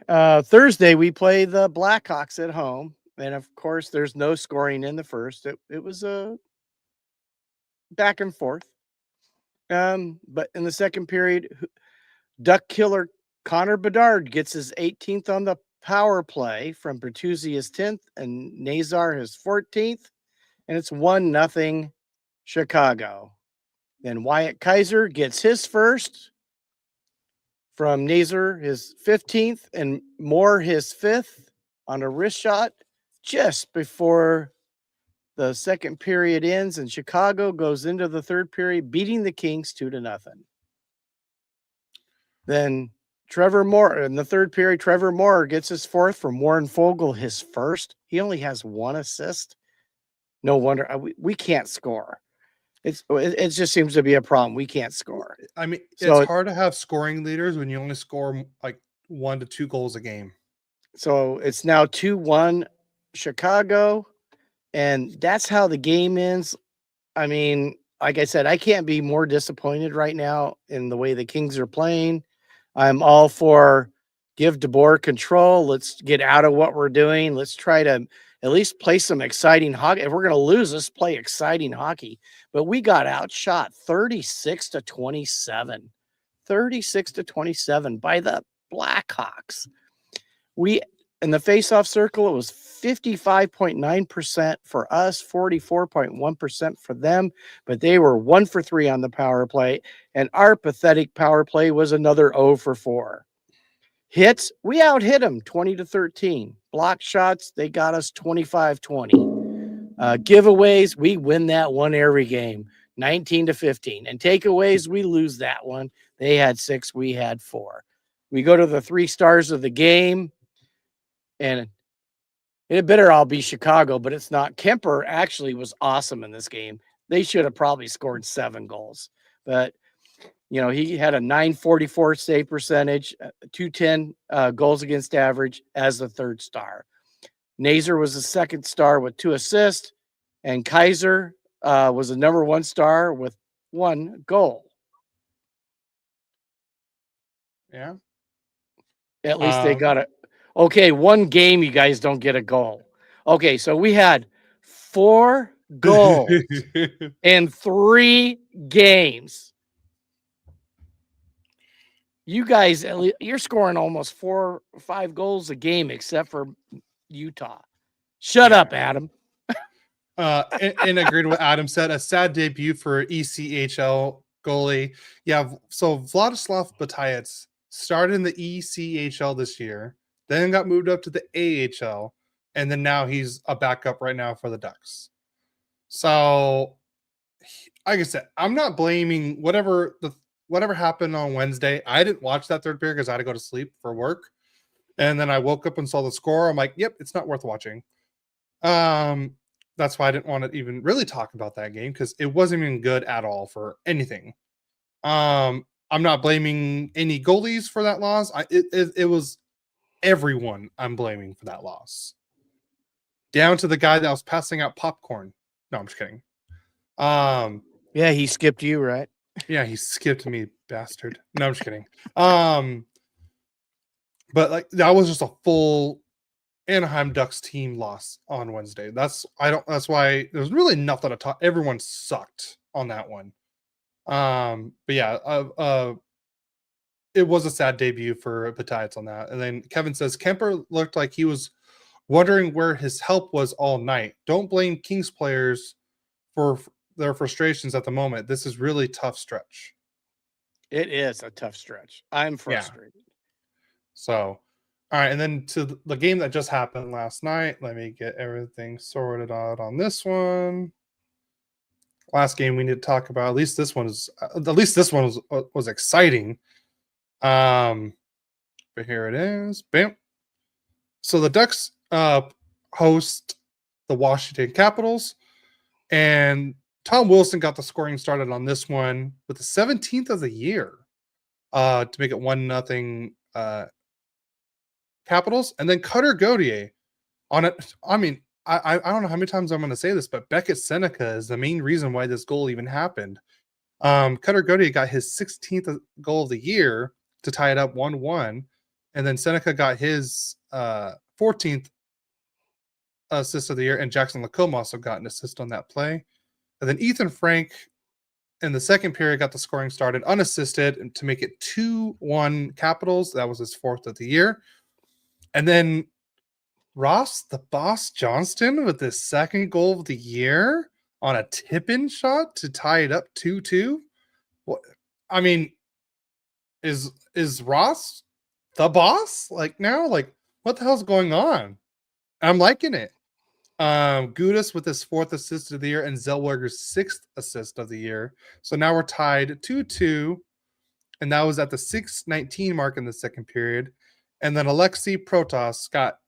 S1: Thursday we play the Blackhawks at home, and of course there's no scoring in the first. It was a back and forth. But in the second period, Duck killer Connor Bedard gets his 18th on the power play from Bertuzzi his 10th and Nazar his 14th, and it's 1-0 Chicago. Then Wyatt Kaiser gets his first from Nazar his 15th and Moore his 5th on a wrist shot just before the second period ends, and Chicago goes into the third period beating the Kings 2-0. Then Trevor Moore in the third period, Trevor Moore gets his fourth from Warren Fogle, his first. He only has one assist. No wonder we can't score. It just seems to be a problem. We can't score.
S2: I mean, it's hard to have scoring leaders when you only score like 1 to 2 goals a game.
S1: So it's now 2-1 Chicago, and that's how the game ends. I mean, like I said, I can't be more disappointed right now in the way the Kings are playing. I'm all for give DeBoer control. Let's get out of what we're doing. Let's try to at least play some exciting hockey. If we're going to lose, let's play exciting hockey. But we got outshot 36-27. 36-27 by the Blackhawks. We in the faceoff circle, it was 55.9% for us, 44.1% for them, but they were 1 for 3 on the power play, and our pathetic power play was another 0 for 4. Hits, we out-hit them 20-13. Block shots, they got us 25-20. Giveaways, we win that one every game, 19-15. And takeaways, we lose that one. They had 6, we had 4. We go to the 3 stars of the game, and it better all be Chicago, but it's not. Kemper actually was awesome in this game. They should have probably scored 7 goals. But, you know, he had a .944 save percentage, 210 goals against average as the 3rd star. Nazar was the 2nd star with 2 assists, and Kaiser was the number 1 star with 1 goal.
S2: Yeah.
S1: At least they got it. Okay, 1 game you guys don't get a goal. Okay, so we had 4 goals in 3 games. You guys, you're scoring almost 4 or 5 goals a game, except for Utah. Shut up, Adam.
S2: And agreed with Adam said, a sad debut for ECHL goalie. Yeah, so Vladislav Batayev started in the ECHL this year, then got moved up to the AHL, and then now he's a backup right now for the Ducks. So, like I said, I'm not blaming whatever happened on Wednesday. I didn't watch that third period because I had to go to sleep for work, and then I woke up and saw the score. I'm like, yep, it's not worth watching. That's why I didn't want to even really talk about that game because it wasn't even good at all for anything. I'm not blaming any goalies for that loss. It was everyone I'm blaming for that loss. Down to the guy that was passing out popcorn. No, I'm just kidding.
S1: Yeah, he skipped you, right?
S2: Yeah, he skipped me, bastard. No, I'm just kidding. But like that was just a full Anaheim Ducks team loss on Wednesday. That's why there's really nothing to talk. Everyone sucked on that one. But yeah, it was a sad debut for the Tides on that. And then Kevin says Kemper looked like he was wondering where his help was all night. Don't blame Kings players for their frustrations at the moment. This is really tough stretch.
S1: It is a tough stretch. I'm
S2: Yeah.
S1: frustrated.
S2: So, all right. And then to the game that just happened last night, let me get everything sorted out on this one. Last game we need to talk about. At least this one was exciting. But here it is. Bam. So the Ducks host the Washington Capitals, and Tom Wilson got the scoring started on this one with the 17th of the year to make it 1-0 Capitals. And then Cutter Gauthier on it. I mean, I don't know how many times I'm going to say this, but Beckett Seneca is the main reason why this goal even happened. Cutter Gauthier got his 16th goal of the year to tie it up 1-1. And then Seneca got his 14th assist of the year, and Jackson Lacombe also got an assist on that play. And then Ethan Frank in the second period got the scoring started unassisted to make it 2-1 Capitals. That was his 4th of the year. And then Ross the Boss Johnston with his second goal of the year on a tip-in shot to tie it up 2-2. What? I mean, is Ross the boss like now? Like, what the hell's going on? I'm liking it. Gudis with his 4th assist of the year and Zellweger's 6th assist of the year. So now we're tied 2-2, and that was at the 6:19 mark in the second period. And then Alexei Protas got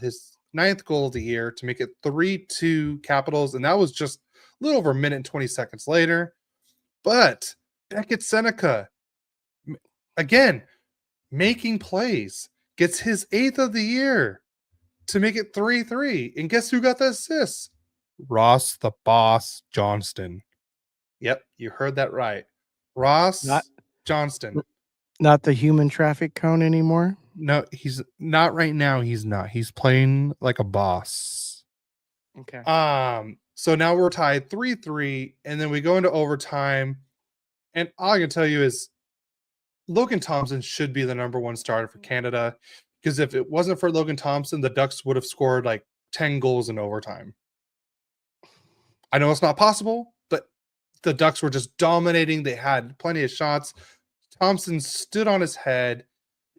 S2: his 9th goal of the year to make it 3-2 Capitals, and that was just a little over a minute and 20 seconds later. But Beckett Seneca, again, making plays, gets his 8th of the year to make it 3-3. And guess who got the assist? Ross the Boss Johnston. Yep, you heard that right. Ross Johnston.
S1: Not the human traffic cone anymore?
S2: No, he's not right now. He's not. He's playing like a boss.
S1: Okay.
S2: So now we're tied 3-3, and then we go into overtime. And all I can tell you is Logan Thompson should be the number 1 starter for Canada, because if it wasn't for Logan Thompson, the Ducks would have scored like 10 goals in overtime. I know it's not possible, but the Ducks were just dominating. They had plenty of shots. Thompson stood on his head,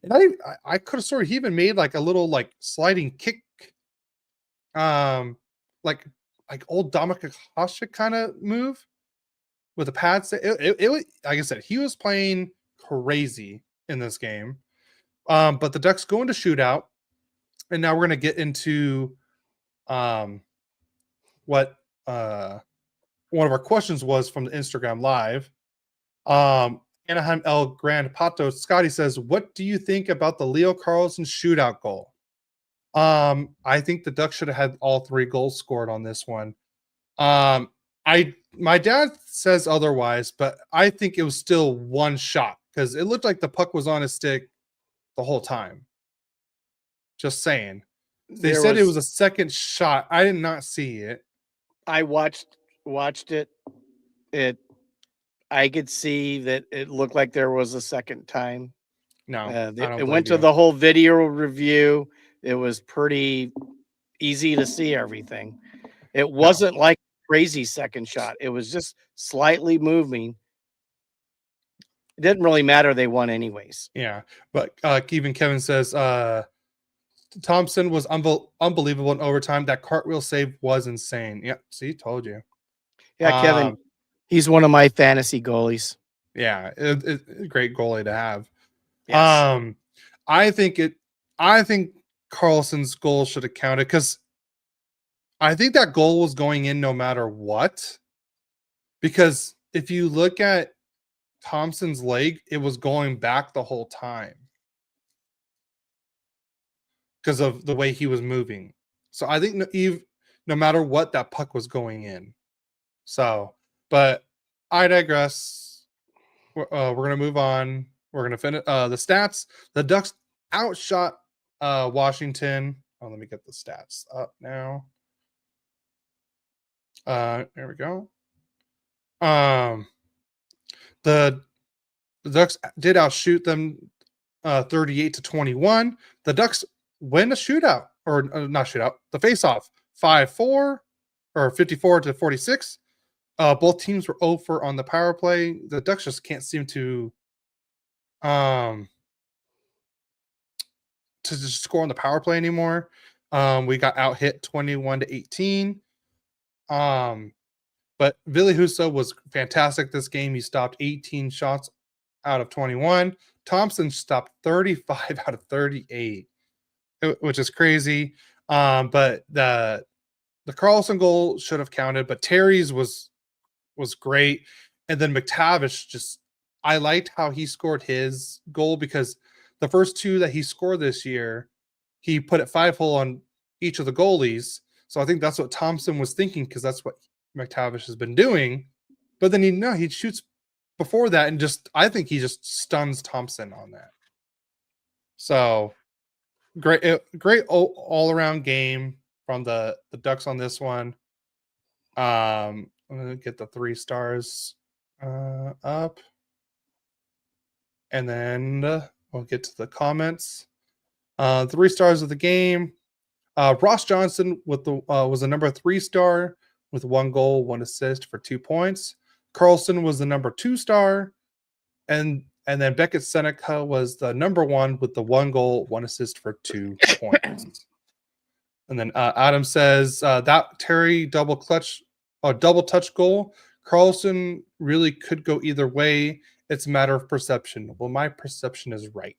S2: and I could have sworn he even made like a little like sliding kick, like old Dominik Hasek kind of move with the pads. It was, like I said, he was playing crazy in this game. But the Ducks go into shootout, and now we're going to get into what one of our questions was from the Instagram Live. Anaheim El Grand Pato Scotty says, "What do you think about the Leo Carlson shootout goal?" I think the Ducks should have had all 3 goals scored on this one. My dad says otherwise, but I think it was still one shot because it looked like the puck was on his stick the whole time. Just saying. They said it was a second shot. I did not see it.
S1: I watched it. I could see that it looked like there was a second time.
S2: No,
S1: it went to the whole video review. It was pretty easy to see everything. It wasn't like a crazy second shot. It was just slightly moving. It didn't really matter. They won anyways.
S2: Yeah, but even Kevin says Thompson was unbelievable in overtime. That cartwheel save was insane. Yeah, see, told you.
S1: Yeah, Kevin, he's one of my fantasy goalies.
S2: Yeah, it's a great goalie to have.
S1: Yes.
S2: I think Carlson's goal should have counted because I think that goal was going in no matter what. Because if you look at Thompson's leg, it was going back the whole time because of the way he was moving. So I think no matter what, that puck was going in. So, but I digress. We're going to move on. We're going to finish the stats. The Ducks outshot Washington. Oh, let me get the stats up now. There we go. The Ducks did outshoot them 38-21. The Ducks win a shootout, or not shootout, the face-off 5-4 or 54-46. Both teams were over on the power play. The Ducks just can't seem to just score on the power play anymore. We got out hit 21-18. But Billy Huso was fantastic this game. He stopped 18 shots out of 21. Thompson stopped 35 out of 38, which is crazy. But the Carlson goal should have counted, but Terry's was great. And then McTavish I liked how he scored his goal, because the first two that he scored this year, he put it 5-hole on each of the goalies. So I think that's what Thompson was thinking, because that's what McTavish has been doing. But then he shoots before that, and I think he just stuns Thompson on that. So great all around game from the Ducks on this one. I'm gonna get the 3 stars up, and then we'll get to the comments. 3 stars of the game. Ross Johnson was the number 3 star with 1 goal, 1 assist for 2 points. Carlson was the number 2 star, and then Beckett Seneca was the number 1 with the 1 goal, 1 assist for 2 points. And then Adam says that Terry double touch goal, Carlson really could go either way. It's a matter of perception. Well, my perception is right.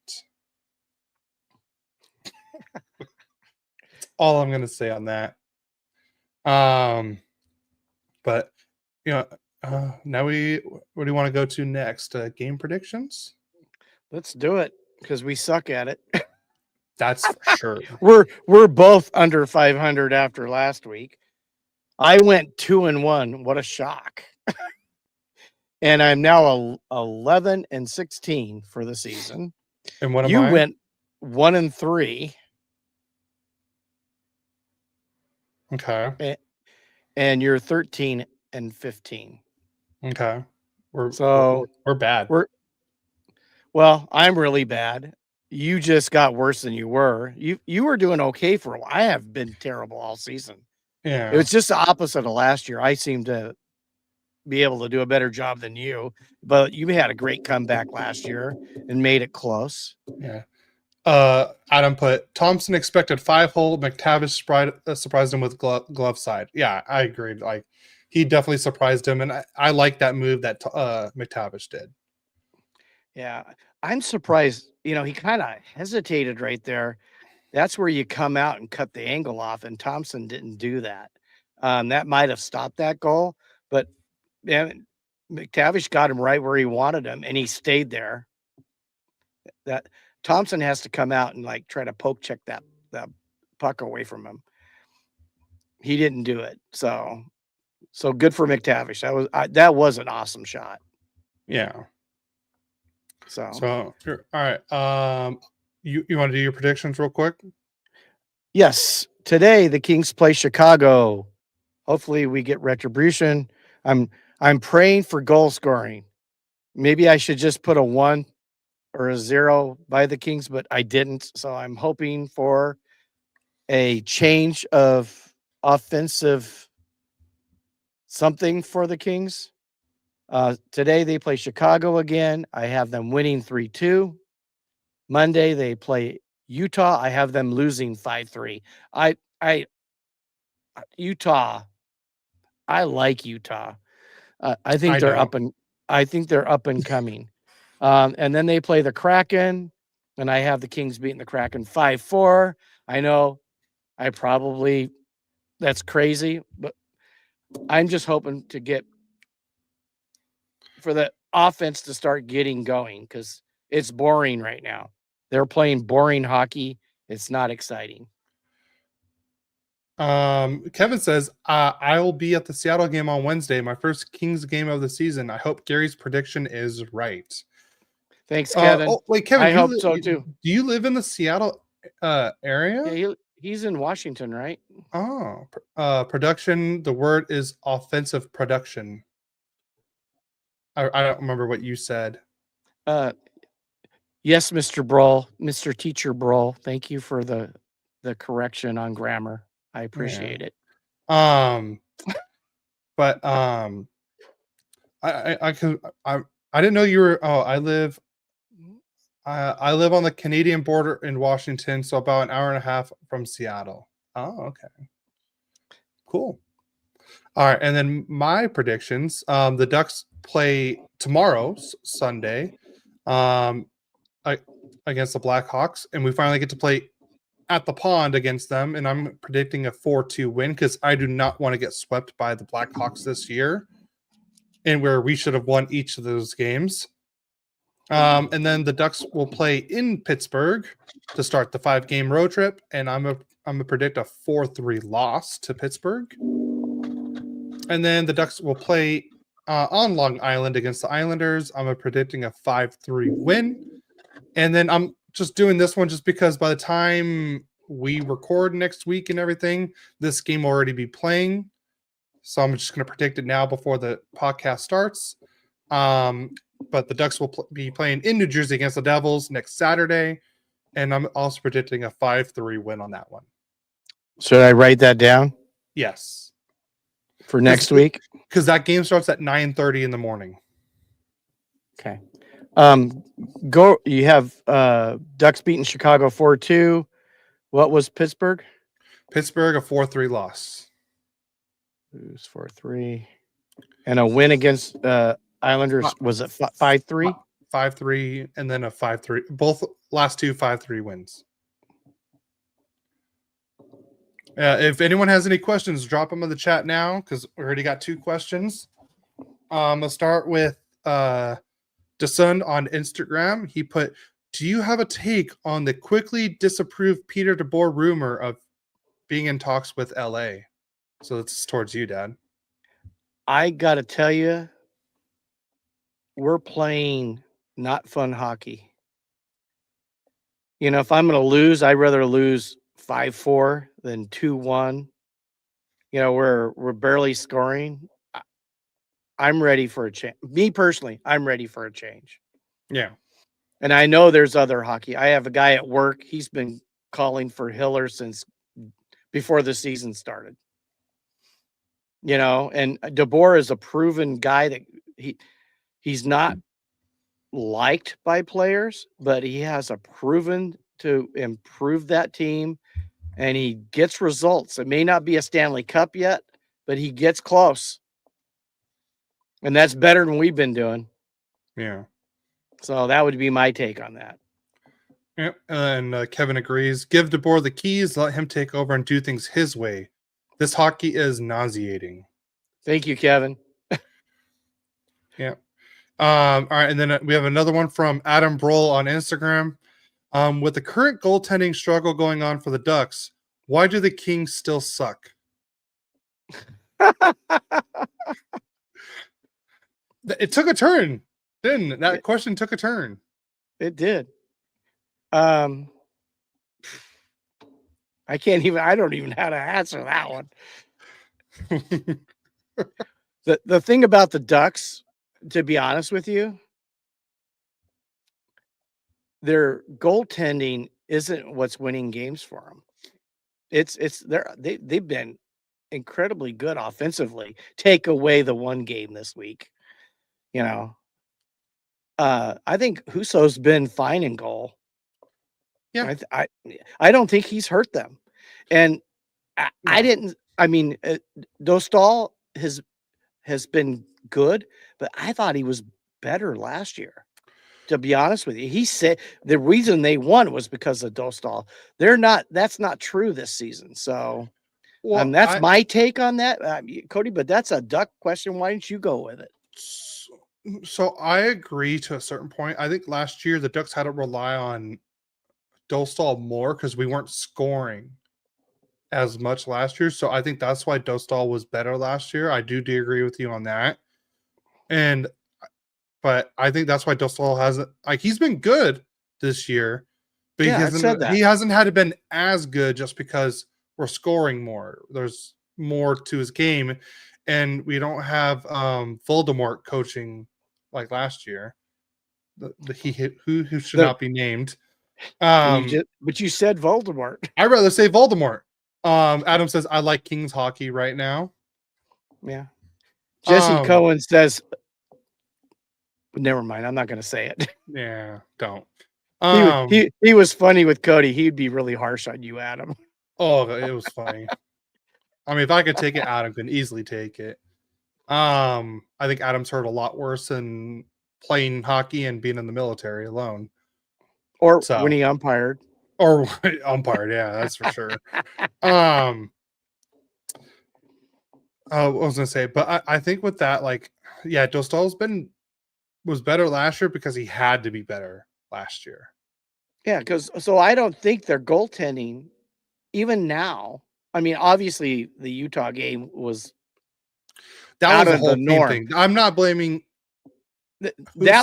S2: That's all I'm going to say on that. But now what do you want to go to next? Game predictions?
S1: Let's do it, because we suck at it.
S2: That's for sure.
S1: We're both under 500 after last week. I went 2-1. What a shock. And I'm now 11-16 for the season.
S2: And what am
S1: you
S2: I?
S1: went 1-3.
S2: Okay.
S1: And you're 13-15.
S2: Okay.
S1: We're
S2: bad.
S1: Well, I'm really bad. You just got worse than you were. You were doing okay for a while. I have been terrible all season.
S2: Yeah.
S1: It was just the opposite of last year. I seem to be able to do a better job than you, but you had a great comeback last year and made it close.
S2: Yeah. Adam put Thompson expected 5-hole. McTavish surprised him with glove side. Yeah, I agreed. Like, he definitely surprised him, and I like that move that McTavish did.
S1: Yeah, I'm surprised. He kind of hesitated right there. That's where you come out and cut the angle off, and Thompson didn't do that. That might have stopped that goal, but man, McTavish got him right where he wanted him, and he stayed there. That Thompson has to come out and try to poke check that puck away from him. He didn't do it, so good for McTavish. That was an awesome shot.
S2: Yeah.
S1: So
S2: all right. You want to do your predictions real quick?
S1: Yes. Today the Kings play Chicago. Hopefully we get retribution. I'm praying for goal scoring. Maybe I should just put a 1 or a 0 by the Kings, but I didn't. So I'm hoping for a change of offensive something for the Kings. Today they play Chicago again. I have them winning 3-2. Monday they play Utah. I have them losing 5-3. Utah. I like Utah. I think they're up and coming. And then they play the Kraken, and I have the Kings beating the Kraken 5-4. I know that's crazy, but I'm just hoping to get for the offense to start getting going, because it's boring right now. They're playing boring hockey. It's not exciting.
S2: Kevin says, I'll be at the Seattle game on Wednesday, my first Kings game of the season. I hope Gary's prediction is right.
S1: Thanks, Kevin.
S2: Wait, Kevin,
S1: I hope so too.
S2: Do you live in the Seattle area?
S1: Yeah, he's in Washington, right?
S2: Production. The word is offensive production. I don't remember what you said.
S1: Yes, Mr. Brawl, Mr. Teacher Brawl. Thank you for the correction on grammar. I appreciate it.
S2: But I didn't know you were. Oh, I live on the Canadian border in Washington, so about an hour and a half from Seattle. Oh, okay, cool. All right, and then my predictions. The Ducks play tomorrow, Sunday, against the Blackhawks, and we finally get to play at the pond against them. And I'm predicting a 4-2 win because I do not want to get swept by the Blackhawks this year, and where we should have won each of those games. And then the Ducks will play in Pittsburgh to start the 5-game road trip, and I'm gonna predict a 4-3 loss to Pittsburgh. And then the Ducks will play on Long Island against the Islanders. I'm predicting a 5-3 win. And then I'm just doing this one just because by the time we record next week and everything, this game will already be playing. So I'm just going to predict it now before the podcast starts. But the Ducks will be playing in New Jersey against the Devils next Saturday. And I'm also predicting a 5-3 win on that one.
S1: Should I write that down?
S2: Yes.
S1: For next week?
S2: Because that game starts at 9:30 in the morning.
S1: Okay. You have Ducks beating Chicago 4-2. What was Pittsburgh?
S2: Pittsburgh, a 4-3 loss.
S1: Lose 4-3. And a win against Islanders, was it 5-3?
S2: 5-3, and then a 5-3. Both last two 5-3 wins. If anyone has any questions, drop them in the chat now because we already got 2 questions. I'll start with Desun on Instagram. He put, do you have a take on the quickly disapproved Peter DeBoer rumor of being in talks with LA? So it's towards you, Dad.
S1: I got to tell you, we're playing not fun hockey. You know, if I'm going to lose, I'd rather lose 5-4 than 2-1. You know, we're barely scoring. I'm ready for a change. Me personally, I'm ready for a change.
S2: Yeah.
S1: And I know there's other hockey. I have a guy at work. He's been calling for Hiller since before the season started. You know, and DeBoer is a proven guy that he's not liked by players, but he has a proven to improve that team, and he gets results. It may not be a Stanley Cup yet, but he gets close. And that's better than we've been doing.
S2: Yeah.
S1: So that would be my take on that.
S2: Yeah. And Kevin agrees. Give DeBoer the keys, let him take over and do things his way. This hockey is nauseating.
S1: Thank you, Kevin.
S2: Yeah. All right. And then we have another one from Adam Broll on Instagram. With the current goaltending struggle going on for the Ducks, why do the Kings still suck? It took a turn, didn't it? That question took a turn.
S1: It did. I don't even know how to answer that one. The thing about the Ducks, to be honest with you, their goaltending isn't what's winning games for them. They've been incredibly good offensively. Take away the one game this week, you know. I think Husso's been fine in goal.
S2: Yeah,
S1: I don't think he's hurt them, and Dostal has been good, but I thought he was better last year. To be honest with you, he said the reason they won was because of Dostal. That's not true this season. So, that's my take on that, Cody. But that's a Duck question. Why didn't you go with it?
S2: So I agree to a certain point. I think last year the Ducks had to rely on Dostal more because we weren't scoring as much last year. So I think that's why Dostal was better last year. I do agree with you on that. But I think that's why Dostal hasn't, he's been good this year, but he hasn't had to been as good just because we're scoring more. There's more to his game, and we don't have Voldemort coaching like last year. Who should
S1: The-
S2: not be named.
S1: but you said Voldemort.
S2: I'd rather say Voldemort. Adam says I like Kings hockey right now.
S1: Yeah. Jesse Cohen says, never mind. I'm not going to say it.
S2: Yeah, don't.
S1: He was funny with Cody. He'd be really harsh on you, Adam.
S2: Oh, it was funny. I mean, if I could take it, Adam can easily take it. I think Adam's hurt a lot worse than playing hockey and being in the military alone.
S1: Or when he umpired.
S2: Or umpired, yeah, that's for sure. I was gonna say, but I think with that, like, yeah, Dostal's was better last year because he had to be better last year.
S1: Yeah, so I don't think their goaltending, even now. I mean, obviously the Utah game was
S2: that was a whole team thing. I'm not blaming.
S1: That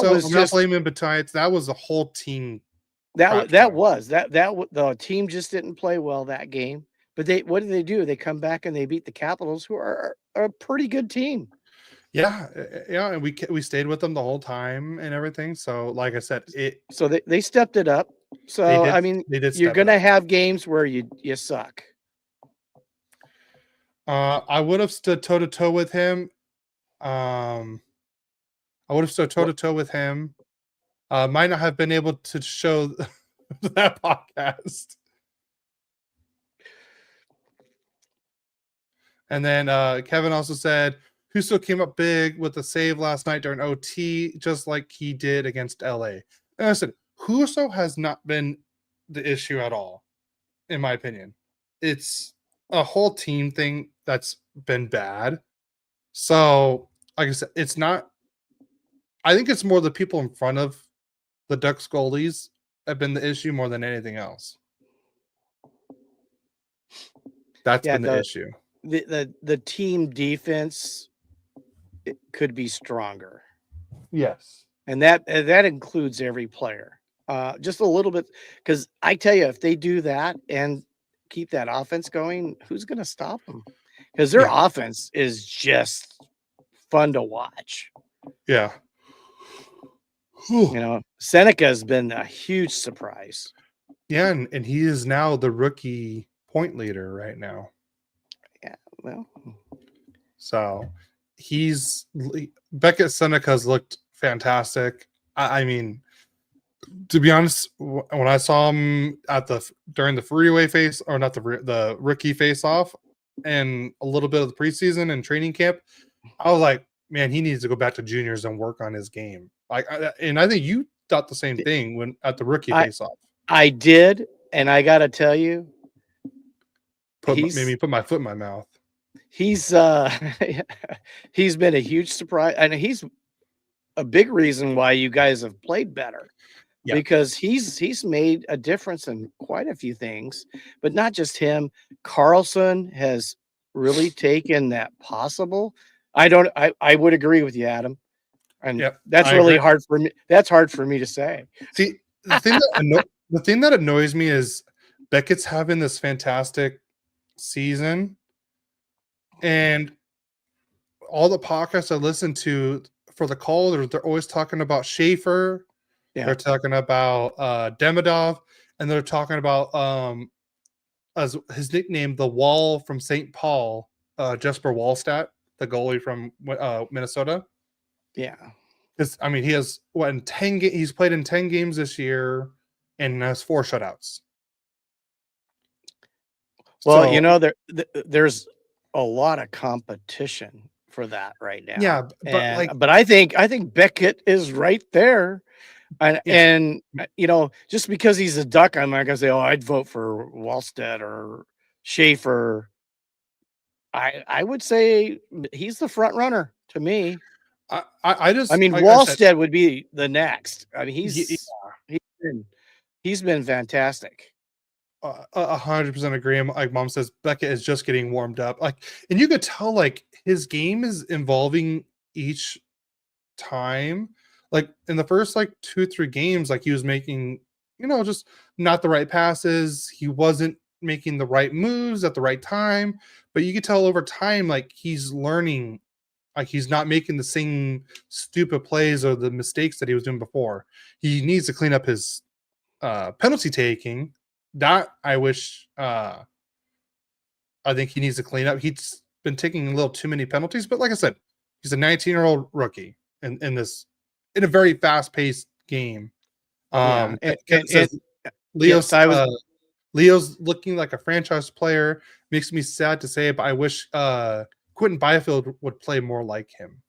S1: was
S2: I'm
S1: just
S2: not blaming Batites. That was a whole team.
S1: The team just didn't play well that game. But what did they do? They come back and they beat the Capitals, who are a pretty good team.
S2: Yeah, and we stayed with them the whole time and everything. So, like I said,
S1: So they stepped it up. So I mean, you're gonna have games where you suck.
S2: I would have stood toe to toe with him. I would have stood toe to toe with him. Might not have been able to show that podcast. And then Kevin also said, Husso came up big with a save last night during OT, just like he did against LA. And I said, Husso has not been the issue at all, in my opinion. It's a whole team thing that's been bad. So, like I said, it's not. I think it's more the people in front of the Ducks goalies have been the issue more than anything else. That's been the issue.
S1: The team defense could be stronger.
S2: Yes.
S1: And that includes every player. Just a little bit, because I tell you, if they do that and keep that offense going, who's going to stop them? Because their offense is just fun to watch.
S2: Yeah.
S1: You know, Seneca has been a huge surprise.
S2: Yeah, and he is now the rookie point leader right now.
S1: Yeah, well.
S2: So Beckett Seneca's looked fantastic. I mean, to be honest, when I saw him during the freeway face, or not the rookie face off, and a little bit of the preseason and training camp, I was like, man, he needs to go back to juniors and work on his game. And I think you thought the same thing when at the rookie face off.
S1: I did, and I got to tell you,
S2: made me put my foot in my mouth.
S1: He's he's been a huge surprise, and he's a big reason why you guys have played better. Yeah. Because he's made a difference in quite a few things, but not just him. Carlson has really taken that possible. I would agree with you, Adam. And that's really hard for me. That's hard for me to say.
S2: See, the thing that annoys me is Beckett's having this fantastic season, and all the podcasts I listen to for the call, they're always talking about Schaefer. Yeah. They're talking about Demidov, and they're talking about as his nickname, the Wall from St. Paul, Jesper Wallstat, the goalie from Minnesota.
S1: Yeah,
S2: because I mean, he has he's played in 10 games this year and has 4 shutouts.
S1: Well, so, there's a lot of competition for that right now.
S2: Yeah,
S1: but I think Beckett is right there. And just because he's a Duck, I'm not gonna say, I'd vote for Wallstedt or Schaefer. I would say he's the front runner to me. Wallstedt would be the next. I mean, he's been fantastic.
S2: 100% agree. Like Mom says, Beckett is just getting warmed up. And you could tell his game is evolving each time. In the first 2-3 games, he was making, just not the right passes. He wasn't making the right moves at the right time. But you could tell over time, he's learning Like he's not making the same stupid plays or the mistakes that he was doing before. He needs to clean up his penalty taking. That I wish I think he needs to clean up. He's been taking a little too many penalties, but like I said, he's a 19-year-old rookie in a very fast-paced game.
S1: Yeah,
S2: Kevin says
S1: yes, I was.
S2: Leo's looking like a franchise player. Makes me sad to say it, but I wish Quentin Byfield would play more like him.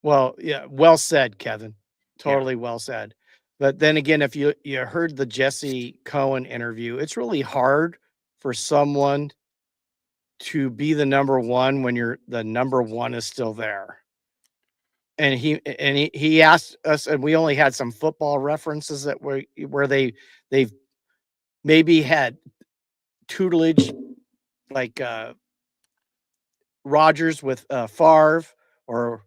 S1: Well, yeah, well said, Kevin. Totally well said. But then again, if you heard the Jesse Cohen interview, it's really hard for someone to be the number one when the number one is still there. And he asked us, and we only had some football references that where they've maybe had tutelage like Rodgers with Favre or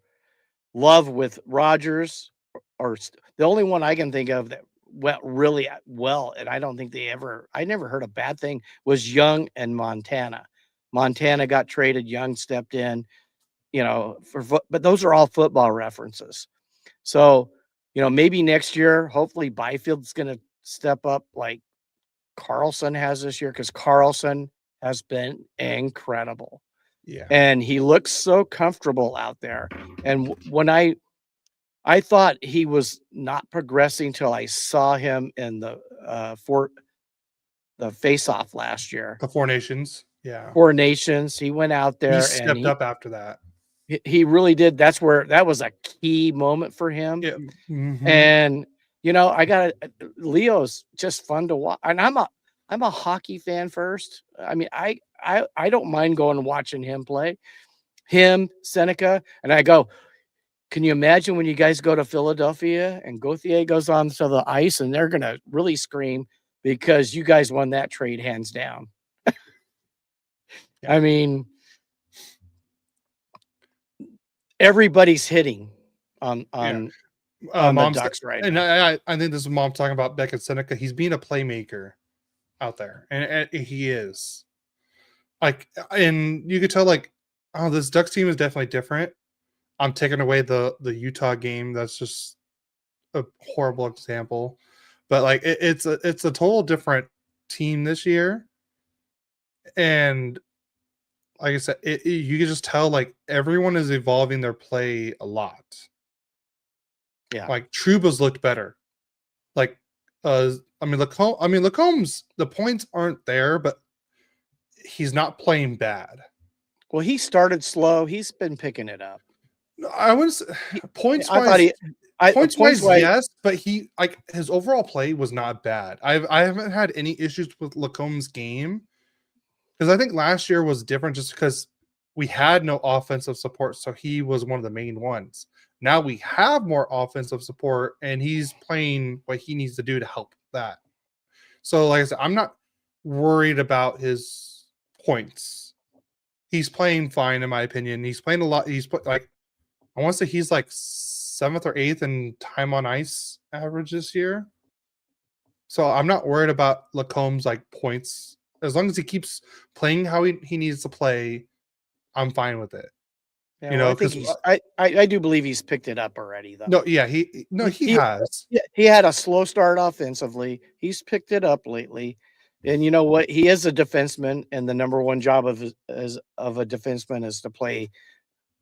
S1: Love with Rodgers, or the only one I can think of that went really well, and I don't think I never heard a bad thing, was Young and Montana. Montana got traded, Young stepped in, but those are all football references. So, maybe next year, hopefully Byfield's going to step up like Carlson has this year, because Carlson has been incredible.
S2: Yeah.
S1: And he looks so comfortable out there. And when I thought he was not progressing till I saw him in the face-off last year.
S2: The Four Nations. Yeah.
S1: Four Nations. He went out there
S2: he stepped up after that.
S1: He really did. That was a key moment for him.
S2: Yeah. Mm-hmm.
S1: And Leo's just fun to watch. And I'm a hockey fan first. I mean, I don't mind going and watching him play. Him, Seneca, and I go, can you imagine when you guys go to Philadelphia and Gauthier goes onto the ice and they're gonna really scream because you guys won that trade hands down. Yeah. I mean, everybody's hitting on the Ducks right
S2: now. And I think this is Mom talking about Beckett Seneca. He's being a playmaker out there, and he is. Like, and you could tell, like, oh, this Ducks team is definitely different. I'm taking away the Utah game. That's just a horrible example, but like it's a total different team this year, and like I said, you can just tell like everyone is evolving their play a lot.
S1: Yeah,
S2: like Trouba's looked better. Like, Lacombe's, the points aren't there, but he's not playing bad.
S1: Well, he started slow. He's been picking it up.
S2: I wouldn't say points wise. Points wise, yes, but he like his overall play was not bad. I haven't had any issues with Lacombe's game, because I think last year was different just because we had no offensive support, so he was one of the main ones. Now we have more offensive support, and he's playing what he needs to do to help that. So, like I said, I'm not worried about his points. He's playing fine, in my opinion. He's playing a lot. I want to say he's like 7th or 8th in time on ice average this year. So I'm not worried about Lacombe's like points. As long as he keeps playing how he needs to play, I'm fine with it.
S1: Yeah, because I do believe he's picked it up already, though.
S2: No, yeah, he has.
S1: Yeah, he had a slow start offensively. He's picked it up lately. And you know what? He is a defenseman, and the number one job of a defenseman is to play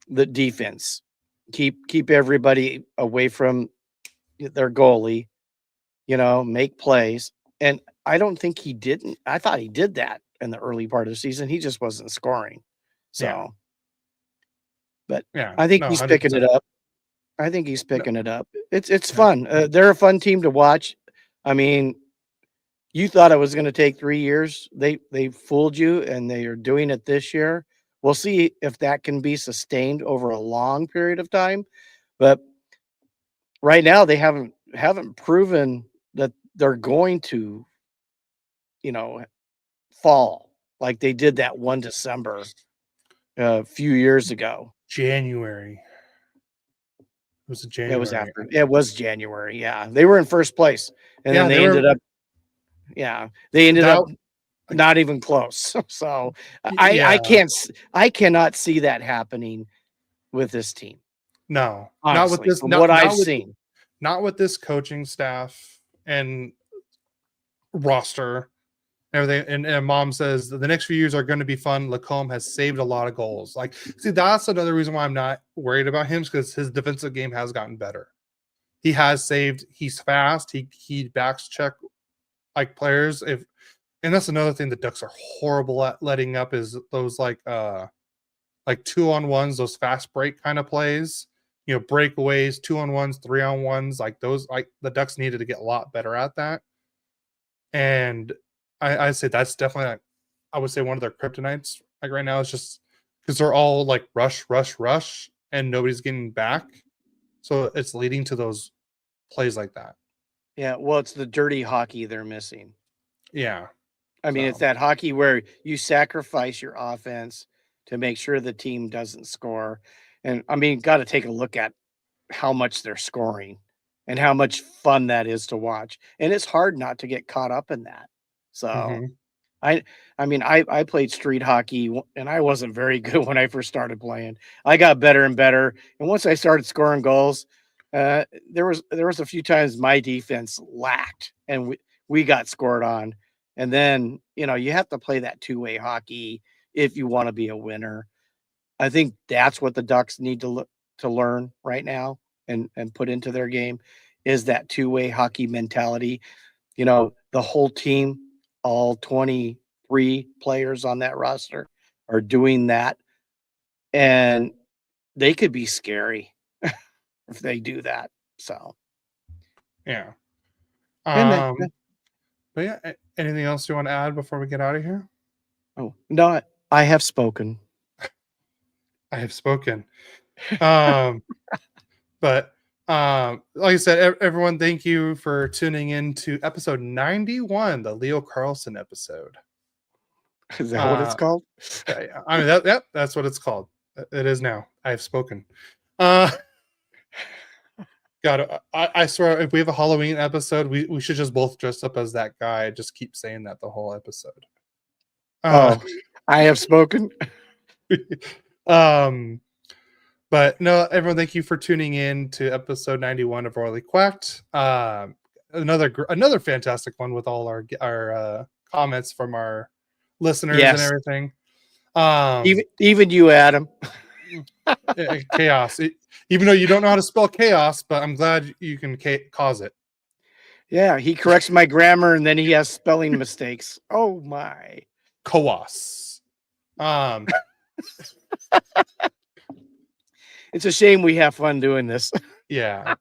S1: the defense. Keep everybody away from their goalie, make plays. And I don't think he didn't. I thought he did that in the early part of the season. He just wasn't scoring. So, yeah. But yeah, I think he's 100%. Picking it up. I think he's picking it up. It's fun. They're a fun team to watch. I mean, you thought it was going to take 3 years. They fooled you, and they are doing it this year. We'll see if that can be sustained over a long period of time. But right now, they haven't proven that they're going to, fall like they did that one December a few years ago.
S2: January. Was it January?
S1: It was January. Yeah, they were in first place, and then they ended up. Yeah, they ended up not even close. So I cannot see that happening with this team.
S2: No,
S1: Honestly, from what I've seen.
S2: not with this coaching staff and roster. Everything and mom says the next few years are going to be fun. Lacombe has saved a lot of goals. Like, see, that's another reason why I'm not worried about him, because his defensive game has gotten better. He has saved. He's fast. He backs check like players. And that's another thing the Ducks are horrible at letting up is those like 2-on-1s, those fast break kind of plays. Breakaways, 2-on-1s, 3-on-1s, like those. Like the Ducks needed to get a lot better at that. And I'd say that's definitely, like, I would say one of their kryptonites. Like right now, it's just because they're all like rush, and nobody's getting back. So it's leading to those plays like that.
S1: Yeah, well, it's the dirty hockey they're missing.
S2: Yeah.
S1: I mean, it's that hockey where you sacrifice your offense to make sure the team doesn't score. And I mean, got to take a look at how much they're scoring and how much fun that is to watch. And it's hard not to get caught up in that. So I played street hockey and I wasn't very good when I first started playing. I got better and better. And once I started scoring goals, there was a few times my defense lacked and we got scored on. And then, you have to play that two-way hockey if you want to be a winner. I think that's what the Ducks need to learn right now and put into their game is that two-way hockey mentality. The whole team, all 23 players on that roster are doing that. And they could be scary if they do that. So,
S2: yeah. But yeah, anything else you want to add before we get out of here?
S1: Oh, no, I have spoken.
S2: I have spoken. But like I said, everyone, thank you for tuning in to episode 91, the Leo Carlson episode.
S1: Is that what it's called?
S2: I mean, that's what it's called. It is now. I have spoken. God, I swear, if we have a Halloween episode, we should just both dress up as that guy. Just keep saying that the whole episode.
S1: I have spoken.
S2: But no, everyone, thank you for tuning in to episode 91 of Royally Quacked. Another fantastic one with all our comments from our listeners and everything.
S1: Even you, Adam.
S2: Chaos. Even though you don't know how to spell chaos, but I'm glad you can cause it.
S1: Yeah, he corrects my grammar and then he has spelling mistakes. Oh my.
S2: Chaos.
S1: It's a shame we have fun doing this.
S2: Yeah.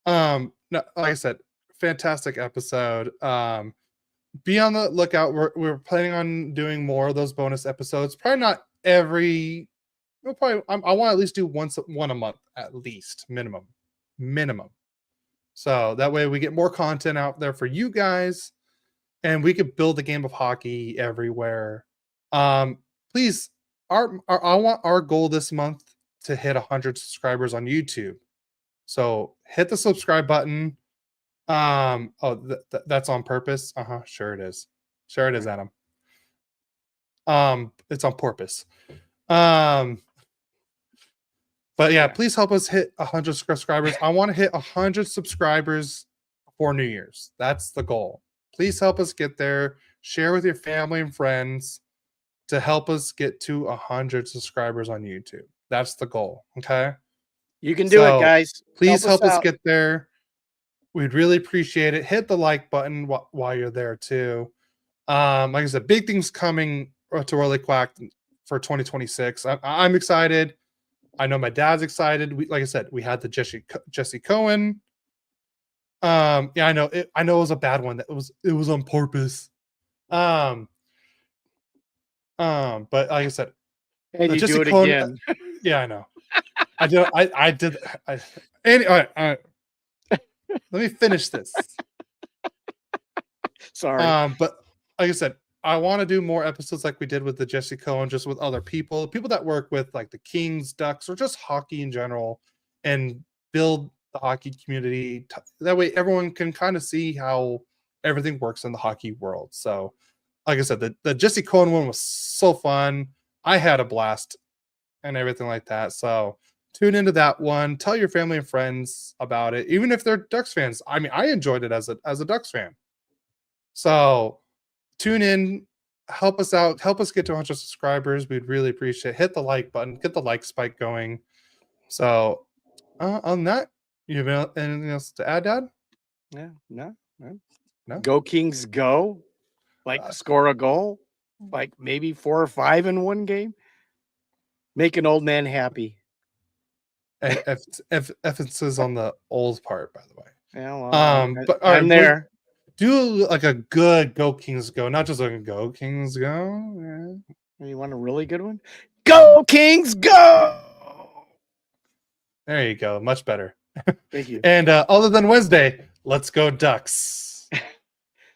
S2: No, like I said, fantastic episode. Be on the lookout. We're planning on doing more of those bonus episodes. Probably not every. I want to at least do one a month at least, minimum. So that way we get more content out there for you guys, and we could build the game of hockey everywhere. Please, I want our goal this month to hit 100 subscribers on YouTube. So hit the subscribe button. That's on purpose. Sure it is. Sure it is, Adam. It's on purpose. But yeah, please help us hit 100 subscribers. I want to hit 100 subscribers before New Year's. That's the goal. Please help us get there. Share with your family and friends to help us get to 100 subscribers on YouTube. That's the goal. Okay.
S1: You can do it, guys.
S2: Please help us get there. We'd really appreciate it. Hit the like button while you're there too. Like I said, big things coming to Royally Quacked for 2026. I'm excited. I know my dad's excited. Like I said, we had the Jesse Cohen. Yeah, I know. I know it was a bad one. It was on purpose. But like I said,
S1: and you do it Cohen, again.
S2: Yeah, I know. I did. All right. Let me finish this.
S1: Sorry.
S2: But like I said, I want to do more episodes like we did with the Jesse Cohen, just with other people that work with like the Kings, Ducks, or just hockey in general, and build the hockey community. That way everyone can kind of see how everything works in the hockey world. So like I said, the Jesse Cohen one was so fun. I had a blast. and everything like that. So tune into that one. Tell your family and friends about it, even if they're Ducks fans. I mean, I enjoyed it as a Ducks fan. So tune in, help us out, help us get to 100 subscribers. We'd really appreciate it. Hit the like button, get the like spike going. So on that, you have anything else to add, Dad?
S1: Yeah, no.
S2: No?
S1: Go Kings, go! Like score a goal, like maybe 4 or 5 in one game. Make an old man happy.
S2: And emphasis on the old part, by the way.
S1: Yeah, well,
S2: But all right,
S1: I'm there.
S2: Do like a good Go Kings Go, not just like a Go Kings Go. Yeah.
S1: You want a really good one? Go Kings, go!
S2: There you go. Much better.
S1: Thank you.
S2: And other than Wednesday, let's go Ducks.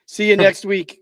S1: See you next week.